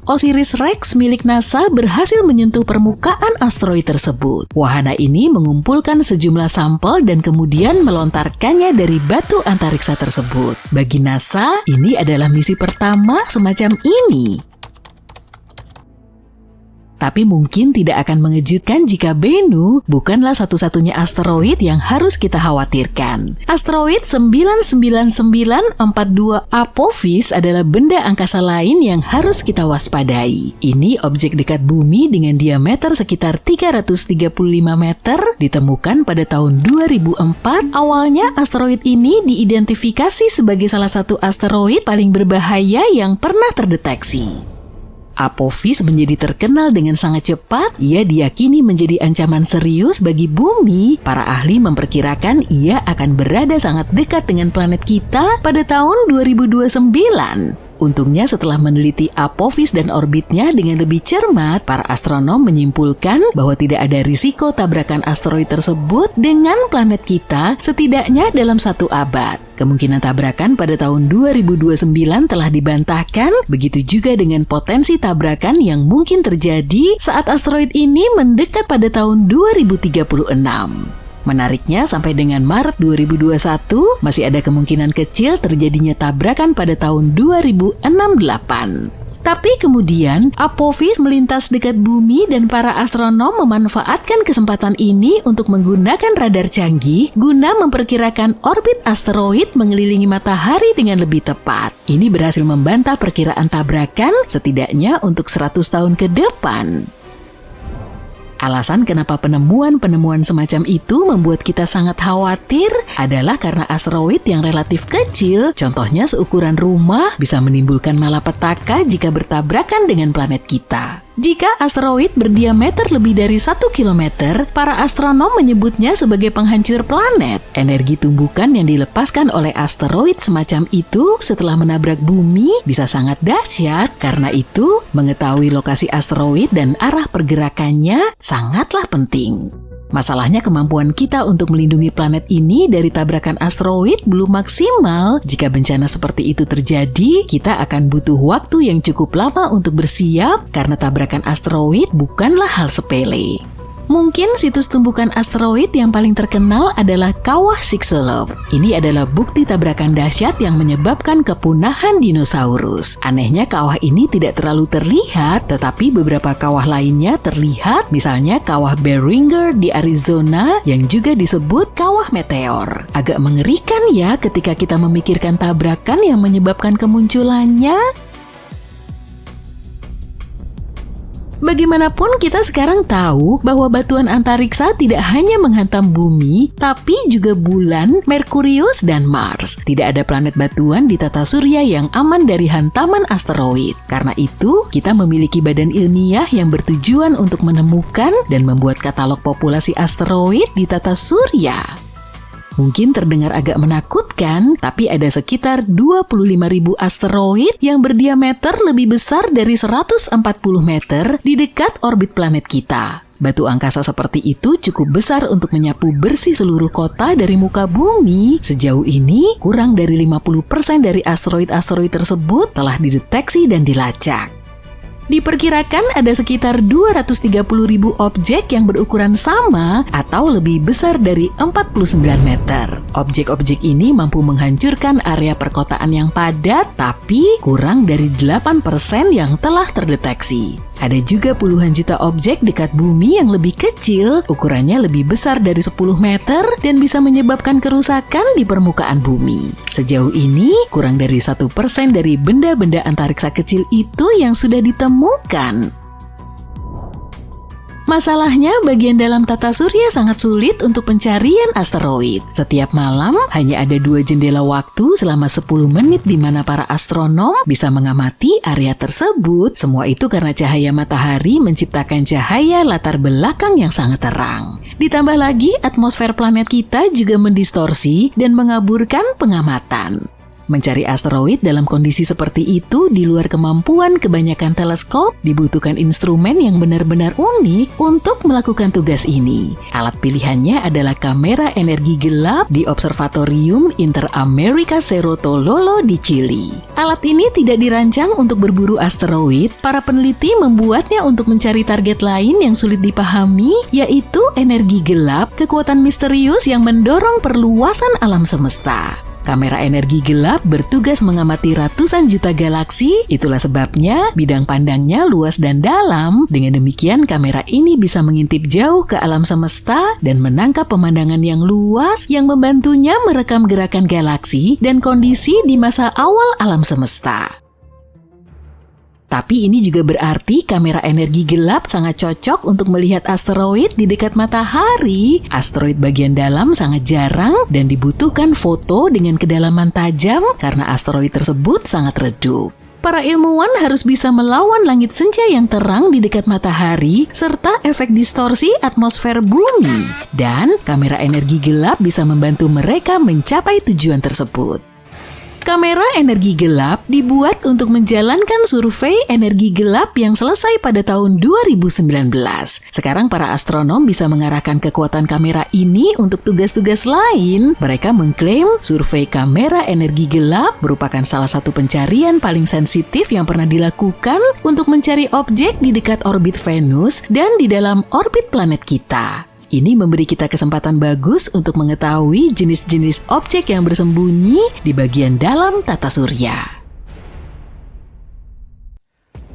B: OSIRIS-REx milik NASA berhasil menyentuh permukaan asteroid tersebut. Wahana ini mengumpulkan sejumlah sampel dan kemudian melontarkannya dari batu antariksa tersebut. Bagi NASA, ini adalah misi pertama semacam ini. Tapi mungkin tidak akan mengejutkan jika Bennu bukanlah satu-satunya asteroid yang harus kita khawatirkan. Asteroid 99942 Apophis adalah benda angkasa lain yang harus kita waspadai. Ini objek dekat bumi dengan diameter sekitar 335 meter, ditemukan pada tahun 2004. Awalnya asteroid ini diidentifikasi sebagai salah satu asteroid paling berbahaya yang pernah terdeteksi. Apophis menjadi terkenal dengan sangat cepat. Ia diyakini menjadi ancaman serius bagi bumi. Para ahli memperkirakan ia akan berada sangat dekat dengan planet kita pada tahun 2029. Untungnya setelah meneliti Apophis dan orbitnya dengan lebih cermat, para astronom menyimpulkan bahwa tidak ada risiko tabrakan asteroid tersebut dengan planet kita setidaknya dalam 1 abad. Kemungkinan tabrakan pada tahun 2029 telah dibantahkan, begitu juga dengan potensi tabrakan yang mungkin terjadi saat asteroid ini mendekat pada tahun 2036. Menariknya, sampai dengan Maret 2021, masih ada kemungkinan kecil terjadinya tabrakan pada tahun 2068. Tapi kemudian, Apophis melintas dekat bumi dan para astronom memanfaatkan kesempatan ini untuk menggunakan radar canggih guna memperkirakan orbit asteroid mengelilingi matahari dengan lebih tepat. Ini berhasil membantah perkiraan tabrakan setidaknya untuk 100 tahun ke depan. Alasan kenapa penemuan-penemuan semacam itu membuat kita sangat khawatir adalah karena asteroid yang relatif kecil, contohnya seukuran rumah, bisa menimbulkan malapetaka jika bertabrakan dengan planet kita. Jika asteroid berdiameter lebih dari 1 km, para astronom menyebutnya sebagai penghancur planet. Energi tumbukan yang dilepaskan oleh asteroid semacam itu setelah menabrak bumi bisa sangat dahsyat. Karena itu, mengetahui lokasi asteroid dan arah pergerakannya sangatlah penting. Masalahnya kemampuan kita untuk melindungi planet ini dari tabrakan asteroid belum maksimal. Jika bencana seperti itu terjadi, kita akan butuh waktu yang cukup lama untuk bersiap karena tabrakan asteroid bukanlah hal sepele. Mungkin situs tumbukan asteroid yang paling terkenal adalah Kawah Chicxulub. Ini adalah bukti tabrakan dahsyat yang menyebabkan kepunahan dinosaurus. Anehnya kawah ini tidak terlalu terlihat, tetapi beberapa kawah lainnya terlihat, misalnya Kawah Beringer di Arizona yang juga disebut Kawah Meteor. Agak mengerikan ya ketika kita memikirkan tabrakan yang menyebabkan kemunculannya. Bagaimanapun kita sekarang tahu bahwa batuan antariksa tidak hanya menghantam bumi, tapi juga bulan, Merkurius, dan Mars. Tidak ada planet batuan di tata surya yang aman dari hantaman asteroid. Karena itu, kita memiliki badan ilmiah yang bertujuan untuk menemukan dan membuat katalog populasi asteroid di tata surya. Mungkin terdengar agak menakutkan, tapi ada sekitar 25.000 asteroid yang berdiameter lebih besar dari 140 meter di dekat orbit planet kita. Batu angkasa seperti itu cukup besar untuk menyapu bersih seluruh kota dari muka bumi. Sejauh ini, kurang dari 50% dari asteroid-asteroid tersebut telah dideteksi dan dilacak. Diperkirakan ada sekitar 230.000 objek yang berukuran sama atau lebih besar dari 49 meter. Objek-objek ini mampu menghancurkan area perkotaan yang padat, tapi kurang dari 8% yang telah terdeteksi. Ada juga puluhan juta objek dekat bumi yang lebih kecil, ukurannya lebih besar dari 10 meter dan bisa menyebabkan kerusakan di permukaan bumi. Sejauh ini, kurang dari 1% dari benda-benda antariksa kecil itu yang sudah ditemukan. Masalahnya, bagian dalam tata surya sangat sulit untuk pencarian asteroid. Setiap malam, hanya ada 2 jendela waktu selama 10 menit di mana para astronom bisa mengamati area tersebut. Semua itu karena cahaya matahari menciptakan cahaya latar belakang yang sangat terang. Ditambah lagi, atmosfer planet kita juga mendistorsi dan mengaburkan pengamatan. Mencari asteroid dalam kondisi seperti itu di luar kemampuan kebanyakan teleskop, dibutuhkan instrumen yang benar-benar unik untuk melakukan tugas ini. Alat pilihannya adalah kamera energi gelap di Observatorium Inter-America Cerro Tololo di Chili. Alat ini tidak dirancang untuk berburu asteroid, para peneliti membuatnya untuk mencari target lain yang sulit dipahami, yaitu energi gelap, kekuatan misterius yang mendorong perluasan alam semesta. Kamera energi gelap bertugas mengamati ratusan juta galaksi, itulah sebabnya bidang pandangnya luas dan dalam. Dengan demikian, kamera ini bisa mengintip jauh ke alam semesta dan menangkap pemandangan yang luas yang membantunya merekam gerakan galaksi dan kondisi di masa awal alam semesta. Tapi ini juga berarti kamera energi gelap sangat cocok untuk melihat asteroid di dekat matahari. Asteroid bagian dalam sangat jarang dan dibutuhkan foto dengan kedalaman tajam karena asteroid tersebut sangat redup. Para ilmuwan harus bisa melawan langit senja yang terang di dekat matahari serta efek distorsi atmosfer bumi. Dan kamera energi gelap bisa membantu mereka mencapai tujuan tersebut. Kamera energi gelap dibuat untuk menjalankan survei energi gelap yang selesai pada tahun 2019. Sekarang para astronom bisa mengarahkan kekuatan kamera ini untuk tugas-tugas lain. Mereka mengklaim survei kamera energi gelap merupakan salah satu pencarian paling sensitif yang pernah dilakukan untuk mencari objek di dekat orbit Venus dan di dalam orbit planet kita. Ini memberi kita kesempatan bagus untuk mengetahui jenis-jenis objek yang bersembunyi di bagian dalam tata surya.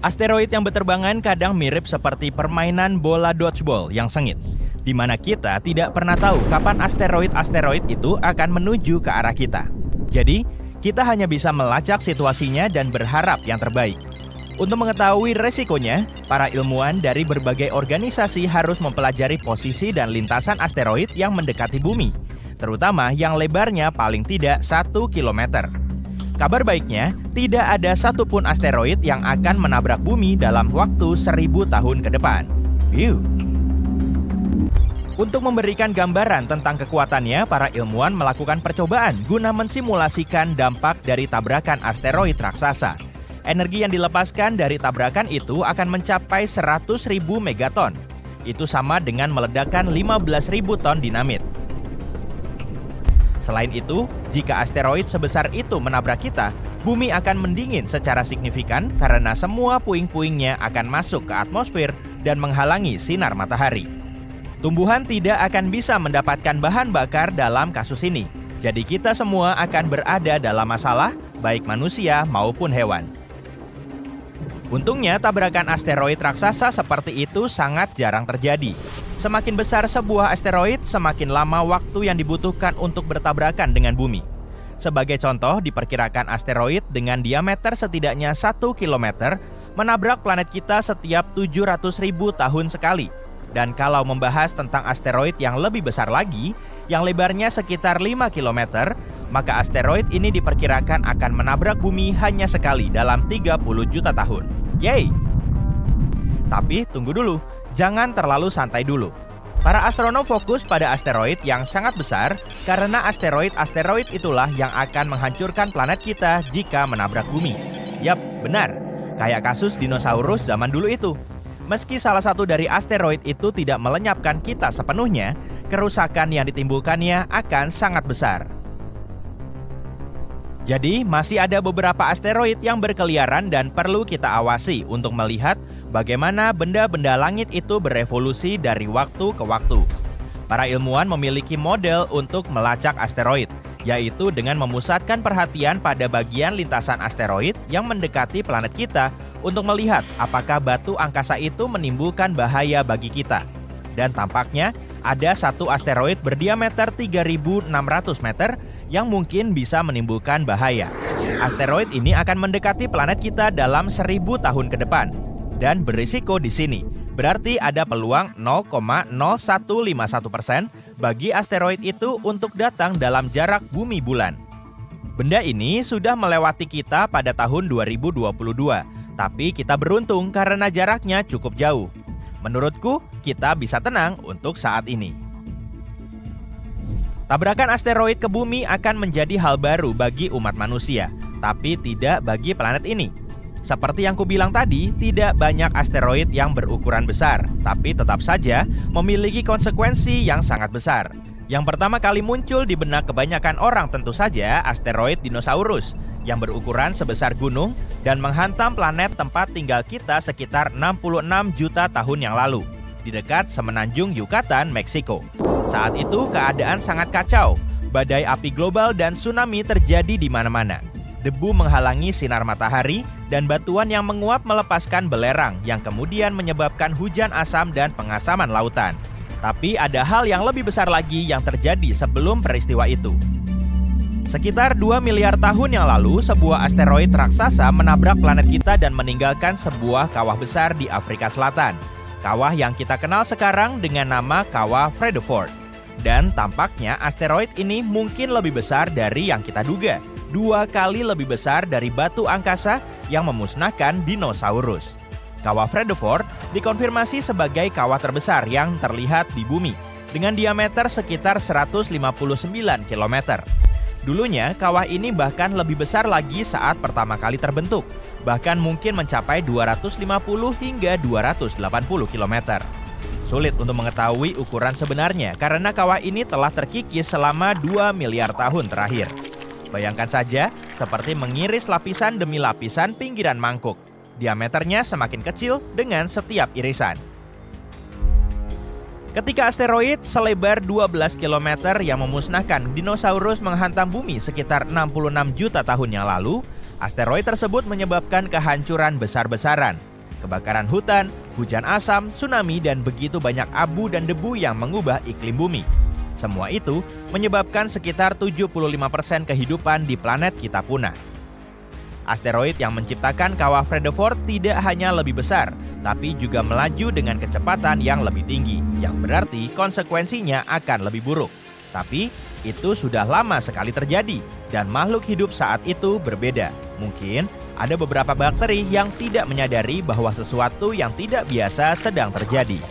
C: Asteroid yang berterbangan kadang mirip seperti permainan bola dodgeball yang sengit, di mana kita tidak pernah tahu kapan asteroid-asteroid itu akan menuju ke arah kita. Jadi, kita hanya bisa melacak situasinya dan berharap yang terbaik. Untuk mengetahui resikonya, para ilmuwan dari berbagai organisasi harus mempelajari posisi dan lintasan asteroid yang mendekati bumi, terutama yang lebarnya paling tidak 1 km. Kabar baiknya, tidak ada satupun asteroid yang akan menabrak bumi dalam waktu 1000 tahun ke depan. Untuk memberikan gambaran tentang kekuatannya, para ilmuwan melakukan percobaan guna mensimulasikan dampak dari tabrakan asteroid raksasa. Energi yang dilepaskan dari tabrakan itu akan mencapai 100.000 megaton. Itu sama dengan meledakkan 15.000 ton dinamit. Selain itu, jika asteroid sebesar itu menabrak kita, bumi akan mendingin secara signifikan karena semua puing-puingnya akan masuk ke atmosfer dan menghalangi sinar matahari. Tumbuhan tidak akan bisa mendapatkan bahan bakar dalam kasus ini. Jadi kita semua akan berada dalam masalah, baik manusia maupun hewan. Untungnya tabrakan asteroid raksasa seperti itu sangat jarang terjadi. Semakin besar sebuah asteroid, semakin lama waktu yang dibutuhkan untuk bertabrakan dengan bumi. Sebagai contoh, diperkirakan asteroid dengan diameter setidaknya 1 km menabrak planet kita setiap 700.000 tahun sekali. Dan kalau membahas tentang asteroid yang lebih besar lagi, yang lebarnya sekitar 5 km, maka asteroid ini diperkirakan akan menabrak bumi hanya sekali dalam 30 juta tahun. Yeay! Tapi tunggu dulu, jangan terlalu santai dulu. Para astronom fokus pada asteroid yang sangat besar karena asteroid itulah yang akan menghancurkan planet kita jika menabrak bumi. Yap, benar. Kayak kasus dinosaurus zaman dulu itu. Meski salah satu dari asteroid itu tidak melenyapkan kita sepenuhnya, kerusakan yang ditimbulkannya akan sangat besar. Jadi, masih ada beberapa asteroid yang berkeliaran dan perlu kita awasi untuk melihat bagaimana benda-benda langit itu berevolusi dari waktu ke waktu. Para ilmuwan memiliki model untuk melacak asteroid, yaitu dengan memusatkan perhatian pada bagian lintasan asteroid yang mendekati planet kita untuk melihat apakah batu angkasa itu menimbulkan bahaya bagi kita. Dan tampaknya ada satu asteroid berdiameter 3.600 meter yang mungkin bisa menimbulkan bahaya. Asteroid ini akan mendekati planet kita dalam 1000 tahun ke depan dan berisiko di sini. Berarti ada peluang 0,0151% bagi asteroid itu untuk datang dalam jarak bumi bulan. Benda ini sudah melewati kita pada tahun 2022, tapi kita beruntung karena jaraknya cukup jauh. Menurutku, kita bisa tenang untuk saat ini. Tabrakan asteroid ke bumi akan menjadi hal baru bagi umat manusia, tapi tidak bagi planet ini. Seperti yang kubilang tadi, tidak banyak asteroid yang berukuran besar, tapi tetap saja memiliki konsekuensi yang sangat besar. Yang pertama kali muncul di benak kebanyakan orang tentu saja asteroid dinosaurus, yang berukuran sebesar gunung dan menghantam planet tempat tinggal kita sekitar 66 juta tahun yang lalu, di dekat semenanjung Yucatan, Meksiko. Saat itu keadaan sangat kacau, badai api global dan tsunami terjadi di mana-mana. Debu menghalangi sinar matahari dan batuan yang menguap melepaskan belerang yang kemudian menyebabkan hujan asam dan pengasaman lautan. Tapi ada hal yang lebih besar lagi yang terjadi sebelum peristiwa itu. Sekitar 2 miliar tahun yang lalu, sebuah asteroid raksasa menabrak planet kita dan meninggalkan sebuah kawah besar di Afrika Selatan. Kawah yang kita kenal sekarang dengan nama Kawah Fredeford. Dan tampaknya asteroid ini mungkin lebih besar dari yang kita duga. 2 kali lebih besar dari batu angkasa yang memusnahkan dinosaurus. Kawah Fredeford dikonfirmasi sebagai kawah terbesar yang terlihat di bumi, dengan diameter sekitar 159 km. Dulunya, kawah ini bahkan lebih besar lagi saat pertama kali terbentuk, bahkan mungkin mencapai 250 hingga 280 km. Sulit untuk mengetahui ukuran sebenarnya karena kawah ini telah terkikis selama 2 miliar tahun terakhir. Bayangkan saja, seperti mengiris lapisan demi lapisan pinggiran mangkuk. Diameternya semakin kecil dengan setiap irisan. Ketika asteroid selebar 12 km yang memusnahkan dinosaurus menghantam bumi sekitar 66 juta tahun yang lalu, asteroid tersebut menyebabkan kehancuran besar-besaran, kebakaran hutan, hujan asam, tsunami, dan begitu banyak abu dan debu yang mengubah iklim bumi. Semua itu menyebabkan sekitar 75% kehidupan di planet kita punah. Asteroid yang menciptakan kawah Fredefort tidak hanya lebih besar, tapi juga melaju dengan kecepatan yang lebih tinggi, yang berarti konsekuensinya akan lebih buruk. Tapi itu sudah lama sekali terjadi, dan makhluk hidup saat itu berbeda. Mungkin ada beberapa bakteri yang tidak menyadari bahwa sesuatu yang tidak biasa sedang terjadi.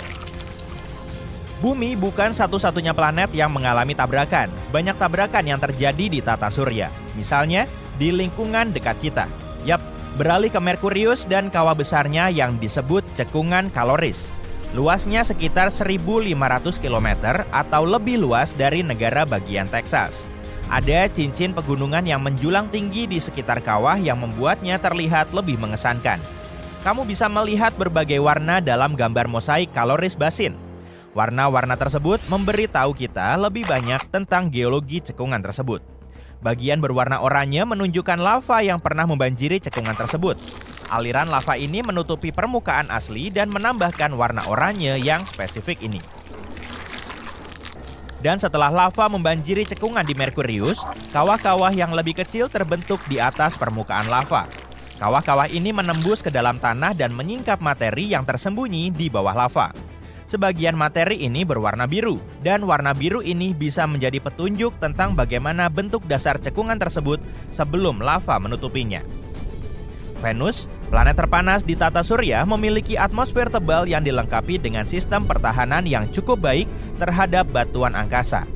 C: Bumi bukan satu-satunya planet yang mengalami tabrakan. Banyak tabrakan yang terjadi di tata surya. Misalnya, di lingkungan dekat kita. Yap, beralih ke Merkurius dan kawah besarnya yang disebut cekungan Kaloris. Luasnya sekitar 1.500 km atau lebih luas dari negara bagian Texas. Ada cincin pegunungan yang menjulang tinggi di sekitar kawah yang membuatnya terlihat lebih mengesankan. Kamu bisa melihat berbagai warna dalam gambar mosaik Kaloris Basin. Warna-warna tersebut memberitahu kita lebih banyak tentang geologi cekungan tersebut. Bagian berwarna oranye menunjukkan lava yang pernah membanjiri cekungan tersebut. Aliran lava ini menutupi permukaan asli dan menambahkan warna oranye yang spesifik ini. Dan setelah lava membanjiri cekungan di Merkurius, kawah-kawah yang lebih kecil terbentuk di atas permukaan lava. Kawah-kawah ini menembus ke dalam tanah dan menyingkap materi yang tersembunyi di bawah lava. Sebagian materi ini berwarna biru, dan warna biru ini bisa menjadi petunjuk tentang bagaimana bentuk dasar cekungan tersebut sebelum lava menutupinya. Venus, planet terpanas di tata surya, memiliki atmosfer tebal yang dilengkapi dengan sistem pertahanan yang cukup baik terhadap batuan angkasa.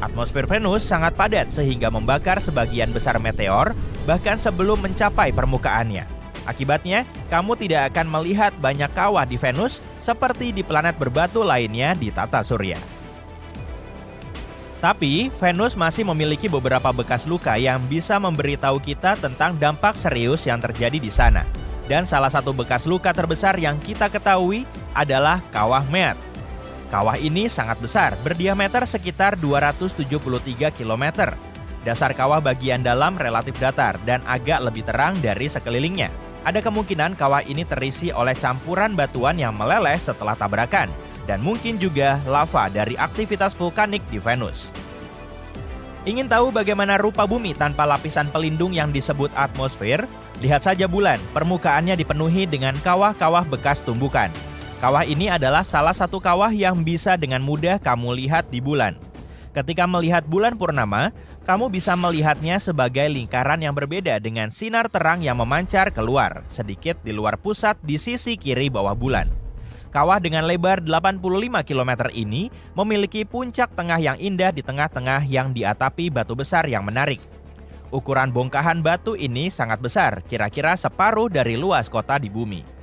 C: Atmosfer Venus sangat padat sehingga membakar sebagian besar meteor bahkan sebelum mencapai permukaannya. Akibatnya, kamu tidak akan melihat banyak kawah di Venus seperti di planet berbatu lainnya di tata surya. Tapi, Venus masih memiliki beberapa bekas luka yang bisa memberitahu kita tentang dampak serius yang terjadi di sana. Dan salah satu bekas luka terbesar yang kita ketahui adalah kawah Mead. Kawah ini sangat besar, berdiameter sekitar 273 km. Dasar kawah bagian dalam relatif datar dan agak lebih terang dari sekelilingnya. Ada kemungkinan kawah ini terisi oleh campuran batuan yang meleleh setelah tabrakan, dan mungkin juga lava dari aktivitas vulkanik di Venus. Ingin tahu bagaimana rupa bumi tanpa lapisan pelindung yang disebut atmosfer? Lihat saja bulan, permukaannya dipenuhi dengan kawah-kawah bekas tumbukan. Kawah ini adalah salah satu kawah yang bisa dengan mudah kamu lihat di bulan. Ketika melihat bulan purnama, kamu bisa melihatnya sebagai lingkaran yang berbeda dengan sinar terang yang memancar keluar, sedikit di luar pusat di sisi kiri bawah bulan. Kawah dengan lebar 85 km ini memiliki puncak tengah yang indah di tengah-tengah yang diatapi batu besar yang menarik. Ukuran bongkahan batu ini sangat besar, kira-kira separuh dari luas kota di bumi.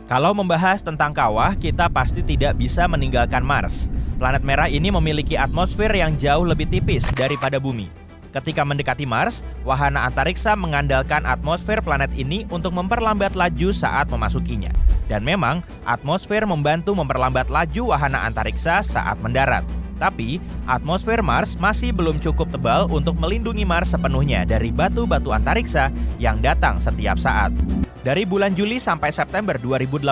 C: Kalau membahas tentang kawah, kita pasti tidak bisa meninggalkan Mars. Planet merah ini memiliki atmosfer yang jauh lebih tipis daripada bumi. Ketika mendekati Mars, wahana antariksa mengandalkan atmosfer planet ini untuk memperlambat laju saat memasukinya. Dan memang, atmosfer membantu memperlambat laju wahana antariksa saat mendarat. Tapi, atmosfer Mars masih belum cukup tebal untuk melindungi Mars sepenuhnya dari batu-batu antariksa yang datang setiap saat. Dari bulan Juli sampai September 2018,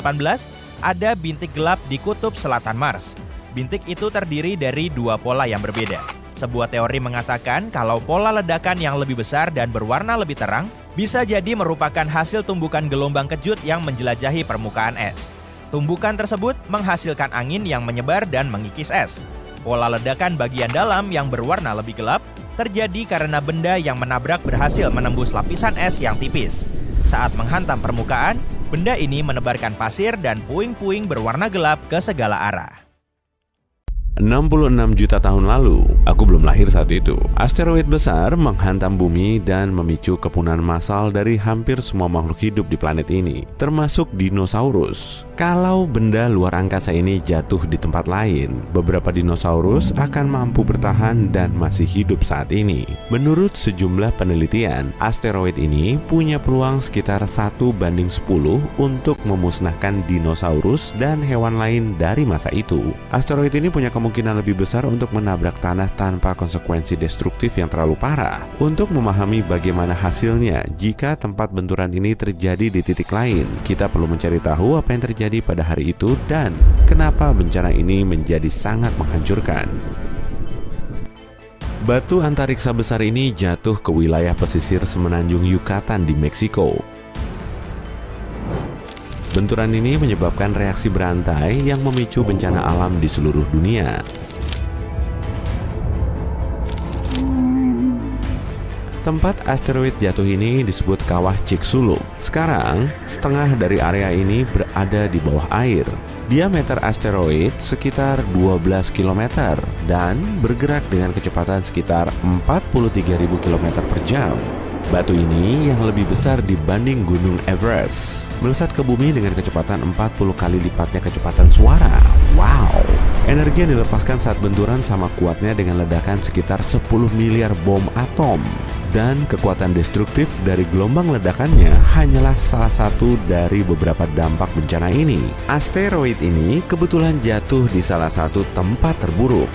C: ada bintik gelap di kutub selatan Mars. Bintik itu terdiri dari dua pola yang berbeda. Sebuah teori mengatakan kalau pola ledakan yang lebih besar dan berwarna lebih terang bisa jadi merupakan hasil tumbukan gelombang kejut yang menjelajahi permukaan es. Tumbukan tersebut menghasilkan angin yang menyebar dan mengikis es. Pola ledakan bagian dalam yang berwarna lebih gelap terjadi karena benda yang menabrak berhasil menembus lapisan es yang tipis. Saat menghantam permukaan, benda ini menebarkan pasir dan puing-puing berwarna gelap ke segala arah.
D: 66 juta tahun lalu, aku belum lahir saat itu. Asteroid besar menghantam bumi dan memicu kepunahan massal dari hampir semua makhluk hidup di planet ini, termasuk dinosaurus. Kalau benda luar angkasa ini jatuh di tempat lain, beberapa dinosaurus akan mampu bertahan dan masih hidup saat ini. Menurut sejumlah penelitian, asteroid ini punya peluang sekitar 1:10 untuk memusnahkan dinosaurus dan hewan lain dari masa itu. Asteroid ini punya kemungkinan lebih besar untuk menabrak tanah tanpa konsekuensi destruktif yang terlalu parah. Untuk memahami bagaimana hasilnya jika tempat benturan ini terjadi di titik lain, kita perlu mencari tahu apa yang terjadi pada hari itu dan kenapa bencana ini menjadi sangat menghancurkan. Batu antariksa besar ini jatuh ke wilayah pesisir semenanjung Yucatan di Meksiko. Benturan ini menyebabkan reaksi berantai yang memicu bencana alam di seluruh dunia. Tempat asteroid jatuh ini disebut Kawah Chicxulub. Sekarang, setengah dari area ini berada di bawah air. Diameter asteroid sekitar 12 km dan bergerak dengan kecepatan sekitar 43.000 km per jam. Batu ini yang lebih besar dibanding Gunung Everest melesat ke bumi dengan kecepatan 40 kali lipatnya kecepatan suara. Wow! Energi yang dilepaskan saat benturan sama kuatnya dengan ledakan sekitar 10 miliar bom atom. Dan kekuatan destruktif dari gelombang ledakannya hanyalah salah satu dari beberapa dampak bencana ini. Asteroid ini kebetulan jatuh di salah satu tempat terburuk.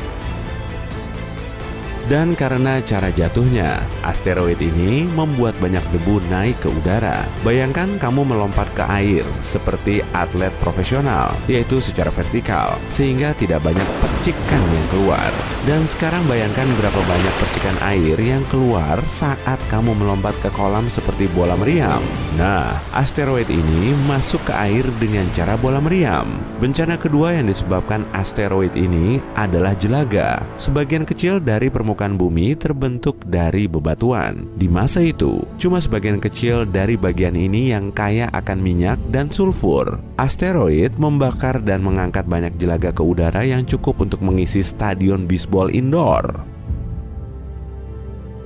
D: Dan karena cara jatuhnya, asteroid ini membuat banyak debu naik ke udara. Bayangkan kamu melompat ke air seperti atlet profesional, yaitu secara vertikal, sehingga tidak banyak percikan yang keluar. Dan sekarang bayangkan berapa banyak percikan air yang keluar saat kamu melompat ke kolam seperti bola meriam. Nah, asteroid ini masuk ke air dengan cara bola meriam. Bencana kedua yang disebabkan asteroid ini adalah jelaga. Sebagian kecil dari permukaan bumi terbentuk dari bebatuan. Di masa itu, cuma sebagian kecil dari bagian ini yang kaya akan minyak dan sulfur. Asteroid membakar dan mengangkat banyak jelaga ke udara yang cukup untuk mengisi stadion bisbol indoor.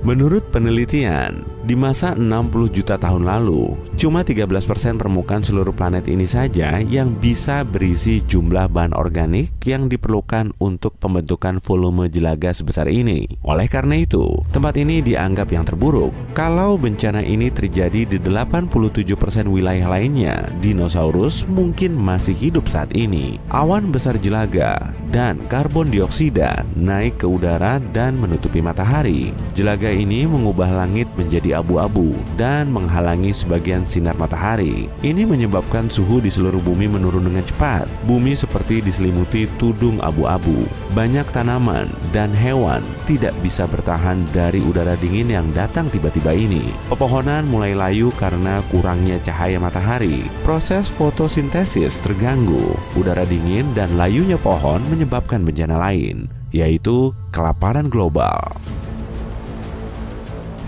D: Menurut penelitian, di masa 60 juta tahun lalu, cuma 13% permukaan seluruh planet ini saja yang bisa berisi jumlah bahan organik yang diperlukan untuk pembentukan volume jelaga sebesar ini. Oleh karena itu, tempat ini dianggap yang terburuk. Kalau bencana ini terjadi di 87% wilayah lainnya, dinosaurus mungkin masih hidup saat ini. Awan besar jelaga dan karbon dioksida naik ke udara dan menutupi matahari. Jelaga ini mengubah langit menjadi abu-abu dan menghalangi sebagian sinar matahari. Ini menyebabkan suhu di seluruh bumi menurun dengan cepat. Bumi seperti diselimuti tudung abu-abu. Banyak tanaman dan hewan tidak bisa bertahan dari udara dingin yang datang tiba-tiba ini. Pepohonan mulai layu karena kurangnya cahaya matahari. Proses fotosintesis terganggu. Udara dingin dan layunya pohon menyebabkan bencana lain, yaitu kelaparan global.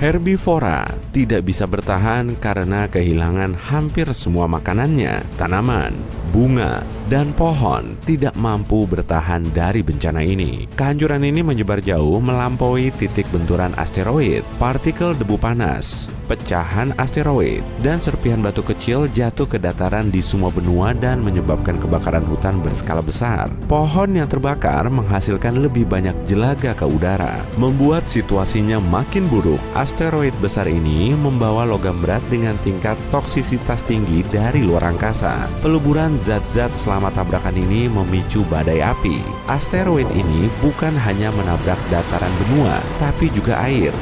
D: Herbivora tidak bisa bertahan karena kehilangan hampir semua makanannya. Tanaman, bunga, dan pohon tidak mampu bertahan dari bencana ini. Kehancuran ini menyebar jauh melampaui titik benturan asteroid. Partikel debu panas, pecahan asteroid, dan serpihan batu kecil jatuh ke dataran di semua benua dan menyebabkan kebakaran hutan berskala besar. Pohon yang terbakar menghasilkan lebih banyak jelaga ke udara, membuat situasinya makin buruk. Asteroid besar ini membawa logam berat dengan tingkat toksisitas tinggi dari luar angkasa. Peluburan zat-zat selama tabrakan ini memicu badai api. Asteroid ini bukan hanya menabrak dataran benua, tapi juga air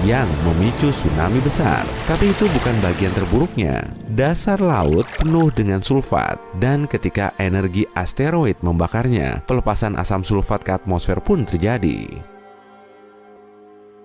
D: yang memicu tsunami besar. Tapi itu bukan bagian terburuknya. Dasar laut penuh dengan sulfat, dan ketika energi asteroid membakarnya, pelepasan asam sulfat ke atmosfer pun terjadi.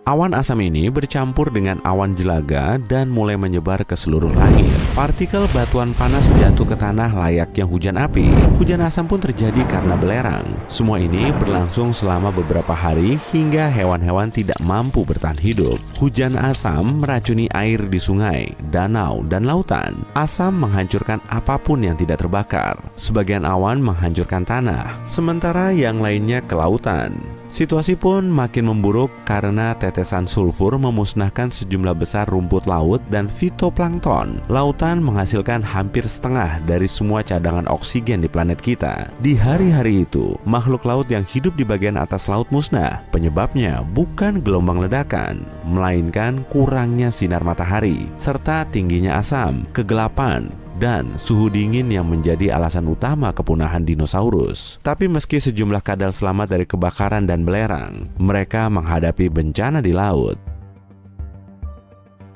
D: Awan asam ini bercampur dengan awan jelaga dan mulai menyebar ke seluruh langit. Partikel batuan panas jatuh ke tanah layaknya hujan api. Hujan asam pun terjadi karena belerang. Semua ini berlangsung selama beberapa hari hingga hewan-hewan tidak mampu bertahan hidup. Hujan asam meracuni air di sungai, danau, dan lautan. Asam menghancurkan apapun yang tidak terbakar. Sebagian awan menghancurkan tanah, sementara yang lainnya ke lautan. Situasi pun makin memburuk karena tetesan sulfur memusnahkan sejumlah besar rumput laut dan fitoplankton. Lautan menghasilkan hampir setengah dari semua cadangan oksigen di planet kita. Di hari-hari itu, makhluk laut yang hidup di bagian atas laut musnah. Penyebabnya bukan gelombang ledakan, melainkan kurangnya sinar matahari, serta tingginya asam, kegelapan, dan suhu dingin yang menjadi alasan utama kepunahan dinosaurus. Tapi meski sejumlah kadal selamat dari kebakaran dan belerang, mereka menghadapi bencana di laut.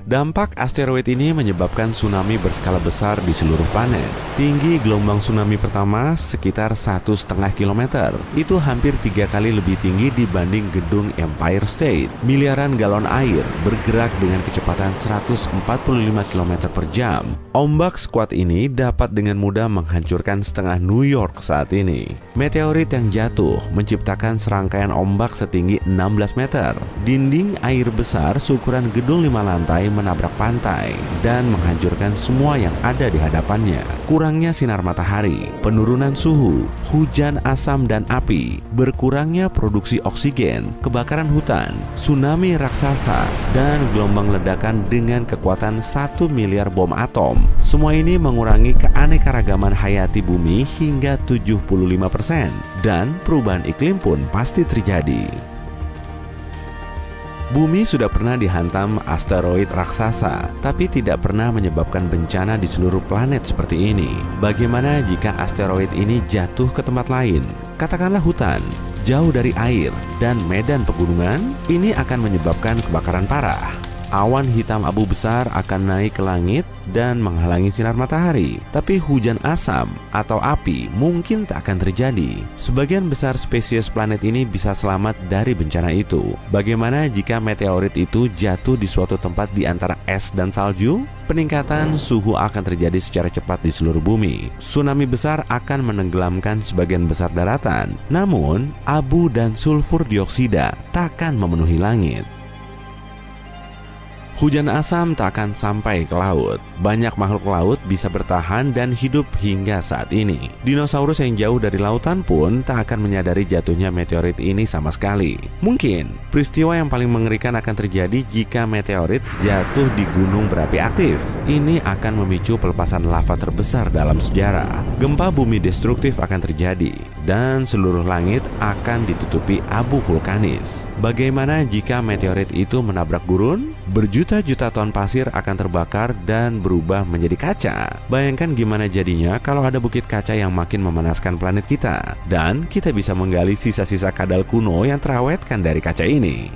D: Dampak asteroid ini menyebabkan tsunami berskala besar di seluruh planet. Tinggi gelombang tsunami pertama sekitar 1,5 km. Itu hampir 3 kali lebih tinggi dibanding gedung Empire State. Miliaran galon air bergerak dengan kecepatan 145 km per jam. Ombak sekuat ini dapat dengan mudah menghancurkan setengah New York saat ini. Meteorit yang jatuh menciptakan serangkaian ombak setinggi 16 meter. Dinding air besar seukuran gedung 5 lantai menabrak pantai dan menghancurkan semua yang ada di hadapannya. Kurangnya sinar matahari, penurunan suhu, hujan asam dan api, berkurangnya produksi oksigen, kebakaran hutan, tsunami raksasa, dan gelombang ledakan dengan kekuatan 1 miliar bom atom. Semua ini mengurangi keanekaragaman hayati bumi hingga 75%, dan perubahan iklim pun pasti terjadi. Bumi sudah pernah dihantam asteroid raksasa, tapi tidak pernah menyebabkan bencana di seluruh planet seperti ini. Bagaimana jika asteroid ini jatuh ke tempat lain? Katakanlah hutan, jauh dari air, dan medan pegunungan, ini akan menyebabkan kebakaran parah. Awan hitam abu besar akan naik ke langit dan menghalangi sinar matahari. Tapi hujan asam atau api mungkin tak akan terjadi. Sebagian besar spesies planet ini bisa selamat dari bencana itu. Bagaimana jika meteorit itu jatuh di suatu tempat di antara es dan salju? Peningkatan suhu akan terjadi secara cepat di seluruh bumi. Tsunami besar akan menenggelamkan sebagian besar daratan. Namun, abu dan sulfur dioksida takkan memenuhi langit. Hujan asam tak akan sampai ke laut. Banyak makhluk laut bisa bertahan dan hidup hingga saat ini. Dinosaurus yang jauh dari lautan pun tak akan menyadari jatuhnya meteorit ini sama sekali. Mungkin peristiwa yang paling mengerikan akan terjadi jika meteorit jatuh di gunung berapi aktif. Ini akan memicu pelepasan lava terbesar dalam sejarah. Gempa bumi destruktif akan terjadi dan seluruh langit akan ditutupi abu vulkanis. Bagaimana jika meteorit itu menabrak gurun? Berjuta-juta ton pasir akan terbakar dan berubah menjadi kaca. Bayangkan gimana jadinya kalau ada bukit kaca yang makin memanaskan planet kita. Dan kita bisa menggali sisa-sisa kadal kuno yang terawetkan dari kaca ini.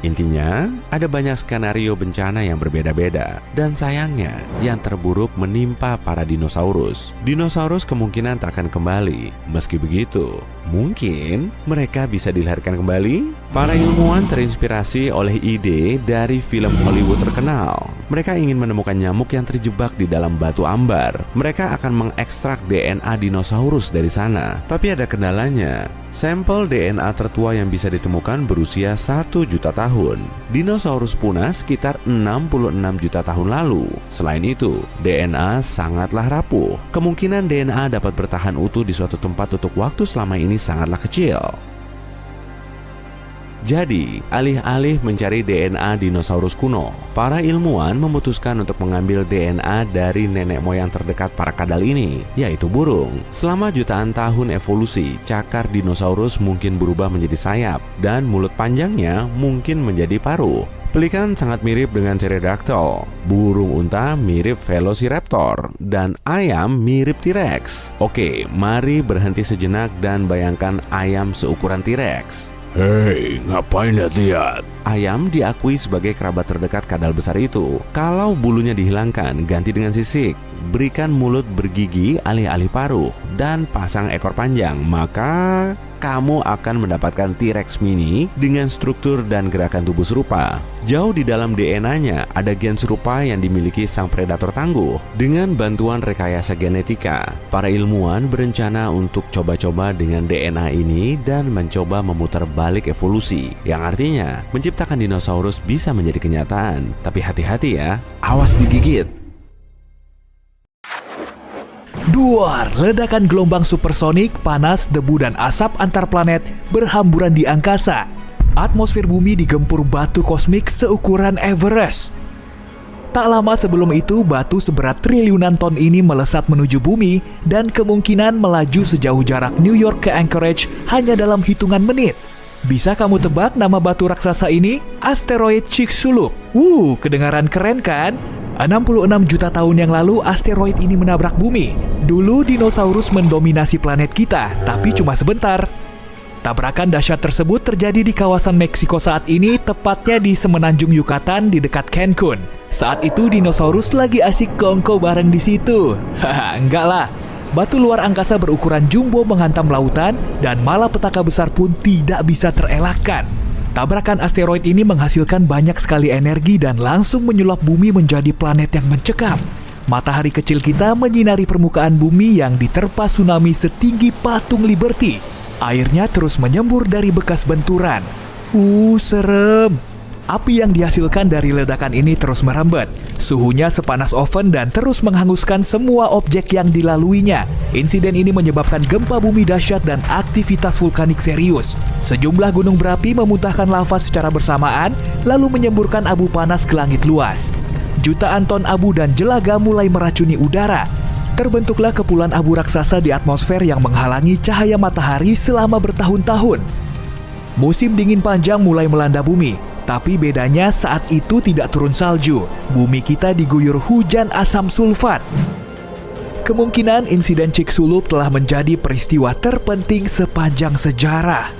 D: Intinya, ada banyak skenario bencana yang berbeda-beda. Dan sayangnya, yang terburuk menimpa para dinosaurus. Dinosaurus kemungkinan tak akan kembali. Meski begitu, mungkin mereka bisa dilahirkan kembali. Para ilmuwan terinspirasi oleh ide dari film Hollywood terkenal. Mereka ingin menemukan nyamuk yang terjebak di dalam batu ambar. Mereka akan mengekstrak DNA dinosaurus dari sana. Tapi ada kendalanya. Sampel DNA tertua yang bisa ditemukan berusia 1 juta tahun. Dinosaurus punah sekitar 66 juta tahun lalu. Selain itu, DNA sangatlah rapuh. Kemungkinan DNA dapat bertahan utuh di suatu tempat untuk waktu selama ini sangatlah kecil. Jadi, alih-alih mencari DNA dinosaurus kuno, para ilmuwan memutuskan untuk mengambil DNA dari nenek moyang terdekat para kadal ini, yaitu burung. Selama jutaan tahun evolusi, cakar dinosaurus mungkin berubah menjadi sayap, dan mulut panjangnya mungkin menjadi paruh. Pelikan sangat mirip dengan pterodactyl, burung unta mirip velociraptor, dan ayam mirip T-Rex. Oke, mari berhenti sejenak dan bayangkan ayam seukuran T-Rex.
E: Hei, ngapain lihat-lihat?
D: Ayam diakui sebagai kerabat terdekat kadal besar itu. Kalau bulunya dihilangkan, ganti dengan sisik. Berikan mulut bergigi alih-alih paruh, dan pasang ekor panjang, maka kamu akan mendapatkan T-Rex mini dengan struktur dan gerakan tubuh serupa. Jauh di dalam DNA-nya ada gen serupa yang dimiliki sang predator tangguh. Dengan bantuan rekayasa genetika, para ilmuwan berencana untuk coba-coba dengan DNA ini dan mencoba memutar balik evolusi, yang artinya menciptakan dinosaurus bisa menjadi kenyataan. Tapi hati-hati ya, awas digigit.
F: Duar, ledakan gelombang supersonik, panas, debu, dan asap antar planet berhamburan di angkasa. Atmosfer bumi digempur batu kosmik seukuran Everest. Tak lama sebelum itu, batu seberat triliunan ton ini melesat menuju bumi dan kemungkinan melaju sejauh jarak New York ke Anchorage hanya dalam hitungan menit. Bisa kamu tebak nama batu raksasa ini? Asteroid Chicxulub. Kedengaran keren kan? 66 juta tahun yang lalu asteroid ini menabrak bumi. Dulu dinosaurus mendominasi planet kita, tapi cuma sebentar. Tabrakan dahsyat tersebut terjadi di kawasan Meksiko saat ini, tepatnya di semenanjung Yucatan di dekat Cancun. Saat itu dinosaurus lagi asyik kongko bareng di situ. Haha, enggak lah. Batu luar angkasa berukuran jumbo menghantam lautan dan malapetaka besar pun tidak bisa terelakkan. Tabrakan asteroid ini menghasilkan banyak sekali energi dan langsung menyulap bumi menjadi planet yang mencekam. Matahari kecil kita menyinari permukaan bumi yang diterpa tsunami setinggi patung Liberty. Airnya terus menyembur dari bekas benturan. Serem. Api yang dihasilkan dari ledakan ini terus merambat. Suhunya sepanas oven dan terus menghanguskan semua objek yang dilaluinya. Insiden ini menyebabkan gempa bumi dahsyat dan aktivitas vulkanik serius. Sejumlah gunung berapi memuntahkan lava secara bersamaan, lalu menyemburkan abu panas ke langit luas. Jutaan ton abu dan jelaga mulai meracuni udara. Terbentuklah kepulan abu raksasa di atmosfer yang menghalangi cahaya matahari selama bertahun-tahun. Musim dingin panjang mulai melanda bumi, tapi bedanya saat itu tidak turun salju. Bumi kita diguyur hujan asam sulfat. Kemungkinan insiden Chicxulub telah menjadi peristiwa terpenting sepanjang sejarah.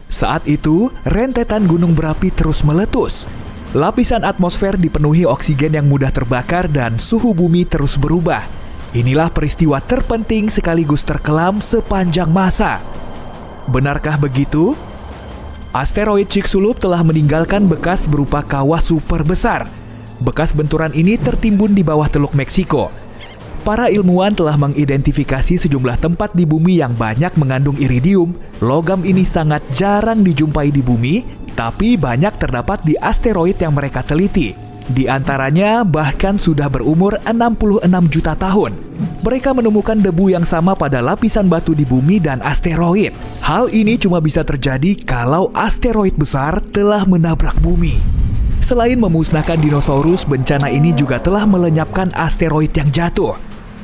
F: Saat itu, rentetan gunung berapi terus meletus. Lapisan atmosfer dipenuhi oksigen yang mudah terbakar dan suhu bumi terus berubah. Inilah peristiwa terpenting sekaligus terkelam sepanjang masa. Benarkah begitu? Asteroid Chicxulub telah meninggalkan bekas berupa kawah super besar. Bekas benturan ini tertimbun di bawah Teluk Meksiko. Para ilmuwan telah mengidentifikasi sejumlah tempat di bumi yang banyak mengandung iridium. Logam ini sangat jarang dijumpai di bumi, tapi banyak terdapat di asteroid yang mereka teliti. Di antaranya bahkan sudah berumur 66 juta tahun. Mereka menemukan debu yang sama pada lapisan batu di bumi dan asteroid. Hal ini cuma bisa terjadi kalau asteroid besar telah menabrak bumi. Selain memusnahkan dinosaurus, bencana ini juga telah melenyapkan asteroid yang jatuh.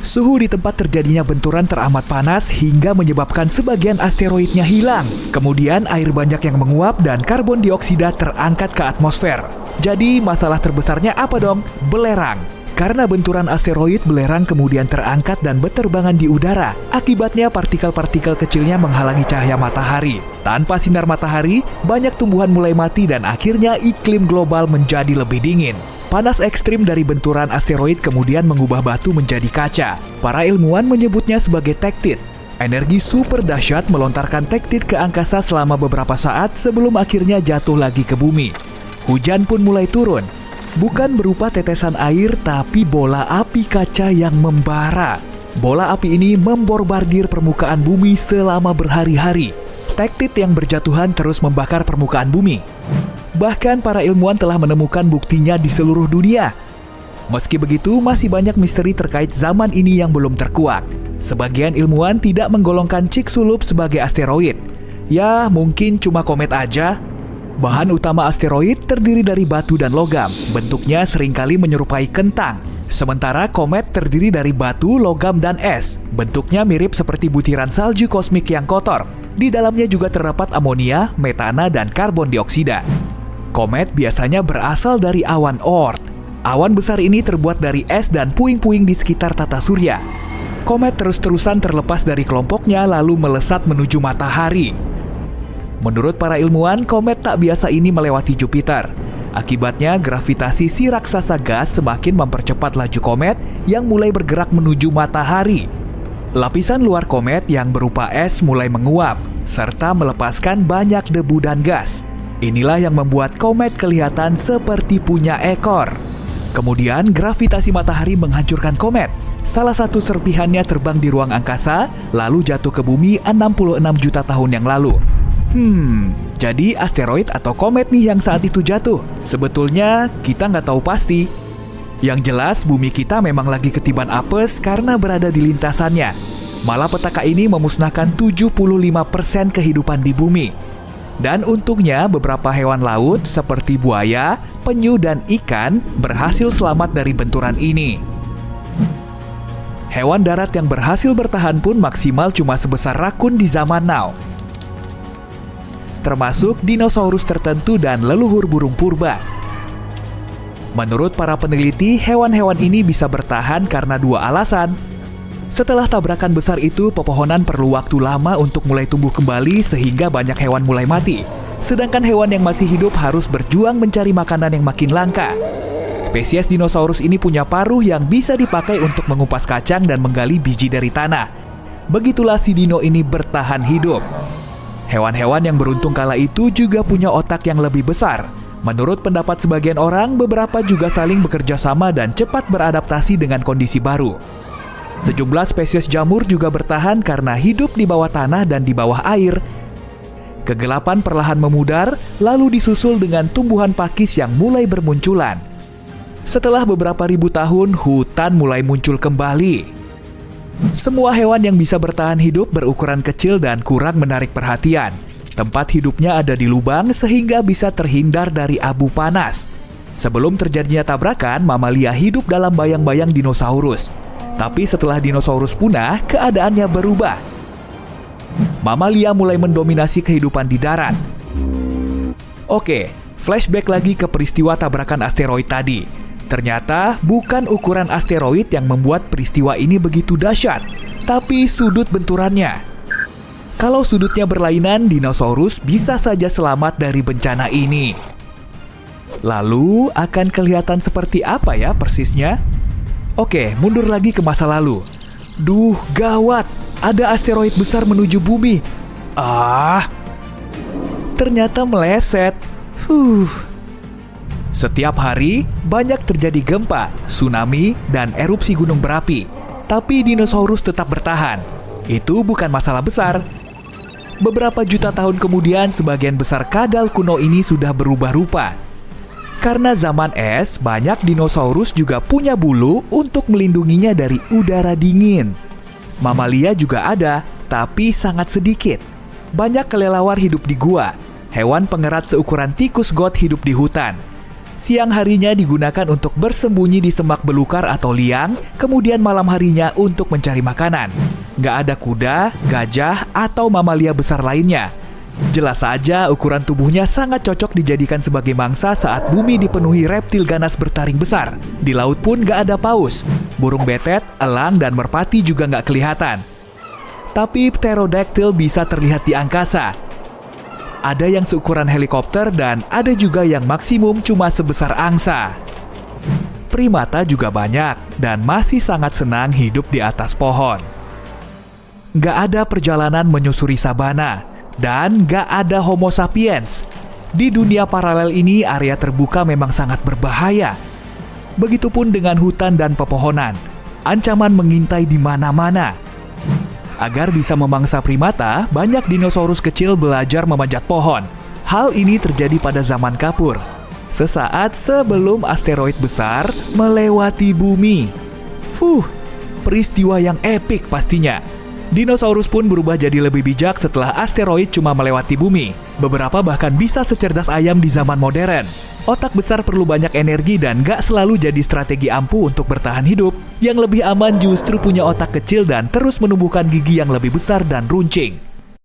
F: Suhu di tempat terjadinya benturan teramat panas hingga menyebabkan sebagian asteroidnya hilang. Kemudian air banyak yang menguap dan karbon dioksida terangkat ke atmosfer. Jadi masalah terbesarnya apa dong? Belerang. Karena benturan asteroid, belerang kemudian terangkat dan berterbangan di udara. Akibatnya partikel-partikel kecilnya menghalangi cahaya matahari. Tanpa sinar matahari, banyak tumbuhan mulai mati dan akhirnya iklim global menjadi lebih dingin. Panas ekstrim dari benturan asteroid kemudian mengubah batu menjadi kaca. Para ilmuwan menyebutnya sebagai tektit. Energi super dahsyat melontarkan tektit ke angkasa selama beberapa saat sebelum akhirnya jatuh lagi ke bumi. Hujan pun mulai turun. Bukan berupa tetesan air, tapi bola api kaca yang membara. Bola api ini memborbardir permukaan bumi selama berhari-hari. Tektit yang berjatuhan terus membakar permukaan bumi. Bahkan para ilmuwan telah menemukan buktinya di seluruh dunia. Meski begitu, masih banyak misteri terkait zaman ini yang belum terkuak. Sebagian ilmuwan tidak menggolongkan Chicxulub sebagai asteroid. Ya, mungkin cuma komet aja. Bahan utama asteroid terdiri dari batu dan logam. Bentuknya seringkali menyerupai kentang. Sementara komet terdiri dari batu, logam, dan es. Bentuknya mirip seperti butiran salju kosmik yang kotor. Di dalamnya juga terdapat amonia, metana, dan karbon dioksida. Komet biasanya berasal dari awan Oort. Awan besar ini terbuat dari es dan puing-puing di sekitar tata surya. Komet terus-terusan terlepas dari kelompoknya lalu melesat menuju matahari. Menurut para ilmuwan, komet tak biasa ini melewati Jupiter. Akibatnya, gravitasi si raksasa gas semakin mempercepat laju komet yang mulai bergerak menuju matahari. Lapisan luar komet yang berupa es mulai menguap, serta melepaskan banyak debu dan gas. Inilah yang membuat komet kelihatan seperti punya ekor. Kemudian gravitasi matahari menghancurkan komet. Salah satu serpihannya terbang di ruang angkasa, lalu jatuh ke bumi 66 juta tahun yang lalu. Jadi asteroid atau komet nih yang saat itu jatuh? Sebetulnya kita nggak tahu pasti. Yang jelas bumi kita memang lagi ketiban apes karena berada di lintasannya. Malapetaka ini memusnahkan 75% kehidupan di bumi. Dan untungnya beberapa hewan laut seperti buaya, penyu, dan ikan berhasil selamat dari benturan ini. Hewan darat yang berhasil bertahan pun maksimal cuma sebesar rakun di zaman now. Termasuk dinosaurus tertentu dan leluhur burung purba. Menurut para peneliti, hewan-hewan ini bisa bertahan karena dua alasan. Setelah tabrakan besar itu, pepohonan perlu waktu lama untuk mulai tumbuh kembali sehingga banyak hewan mulai mati. Sedangkan hewan yang masih hidup harus berjuang mencari makanan yang makin langka. Spesies dinosaurus ini punya paruh yang bisa dipakai untuk mengupas kacang dan menggali biji dari tanah. Begitulah si dino ini bertahan hidup. Hewan-hewan yang beruntung kala itu juga punya otak yang lebih besar. Menurut pendapat sebagian orang, beberapa juga saling bekerja sama dan cepat beradaptasi dengan kondisi baru. Sejumlah spesies jamur juga bertahan karena hidup di bawah tanah dan di bawah air. Kegelapan perlahan memudar, lalu disusul dengan tumbuhan pakis yang mulai bermunculan. Setelah beberapa ribu tahun, hutan mulai muncul kembali. Semua hewan yang bisa bertahan hidup berukuran kecil dan kurang menarik perhatian. Tempat hidupnya ada di lubang sehingga bisa terhindar dari abu panas. Sebelum terjadinya tabrakan, mamalia hidup dalam bayang-bayang dinosaurus. Tapi setelah dinosaurus punah, keadaannya berubah. Mamalia mulai mendominasi kehidupan di darat. Oke, flashback lagi ke peristiwa tabrakan asteroid tadi. Ternyata bukan ukuran asteroid yang membuat peristiwa ini begitu dahsyat, tapi sudut benturannya. Kalau sudutnya berlainan, dinosaurus bisa saja selamat dari bencana ini. Lalu akan kelihatan seperti apa ya persisnya? Oke, mundur lagi ke masa lalu. Duh, gawat. Ada asteroid besar menuju bumi. Ternyata meleset. Setiap hari, banyak terjadi gempa, tsunami, dan erupsi gunung berapi. Tapi dinosaurus tetap bertahan. Itu bukan masalah besar. Beberapa juta tahun kemudian, sebagian besar kadal kuno ini sudah berubah rupa. Karena zaman es, banyak dinosaurus juga punya bulu untuk melindunginya dari udara dingin. Mamalia juga ada, tapi sangat sedikit. Banyak kelelawar hidup di gua. Hewan pengerat seukuran tikus got hidup di hutan. Siang harinya digunakan untuk bersembunyi di semak belukar atau liang, kemudian malam harinya untuk mencari makanan. Nggak ada kuda, gajah, atau mamalia besar lainnya. Jelas saja ukuran tubuhnya sangat cocok dijadikan sebagai mangsa saat bumi dipenuhi reptil ganas bertaring besar. Di laut pun nggak ada paus. Burung betet, elang, dan merpati juga nggak kelihatan. Tapi pterodactyl bisa terlihat di angkasa. Ada yang seukuran helikopter dan ada juga yang maksimum cuma sebesar angsa. Primata juga banyak dan masih sangat senang hidup di atas pohon. Nggak ada perjalanan menyusuri sabana. Dan gak ada Homo sapiens. Di dunia paralel ini, area terbuka memang sangat berbahaya. Begitupun dengan hutan dan pepohonan. Ancaman mengintai di mana-mana. Agar bisa memangsa primata, banyak dinosaurus kecil belajar memanjat pohon. Hal ini terjadi pada zaman kapur, sesaat sebelum asteroid besar melewati bumi. Peristiwa yang epik pastinya. Dinosaurus pun berubah jadi lebih bijak setelah asteroid cuma melewati bumi. Beberapa bahkan bisa secerdas ayam di zaman modern. Otak besar perlu banyak energi dan gak selalu jadi strategi ampuh untuk bertahan hidup. Yang lebih aman justru punya otak kecil dan terus menumbuhkan gigi yang lebih besar dan runcing.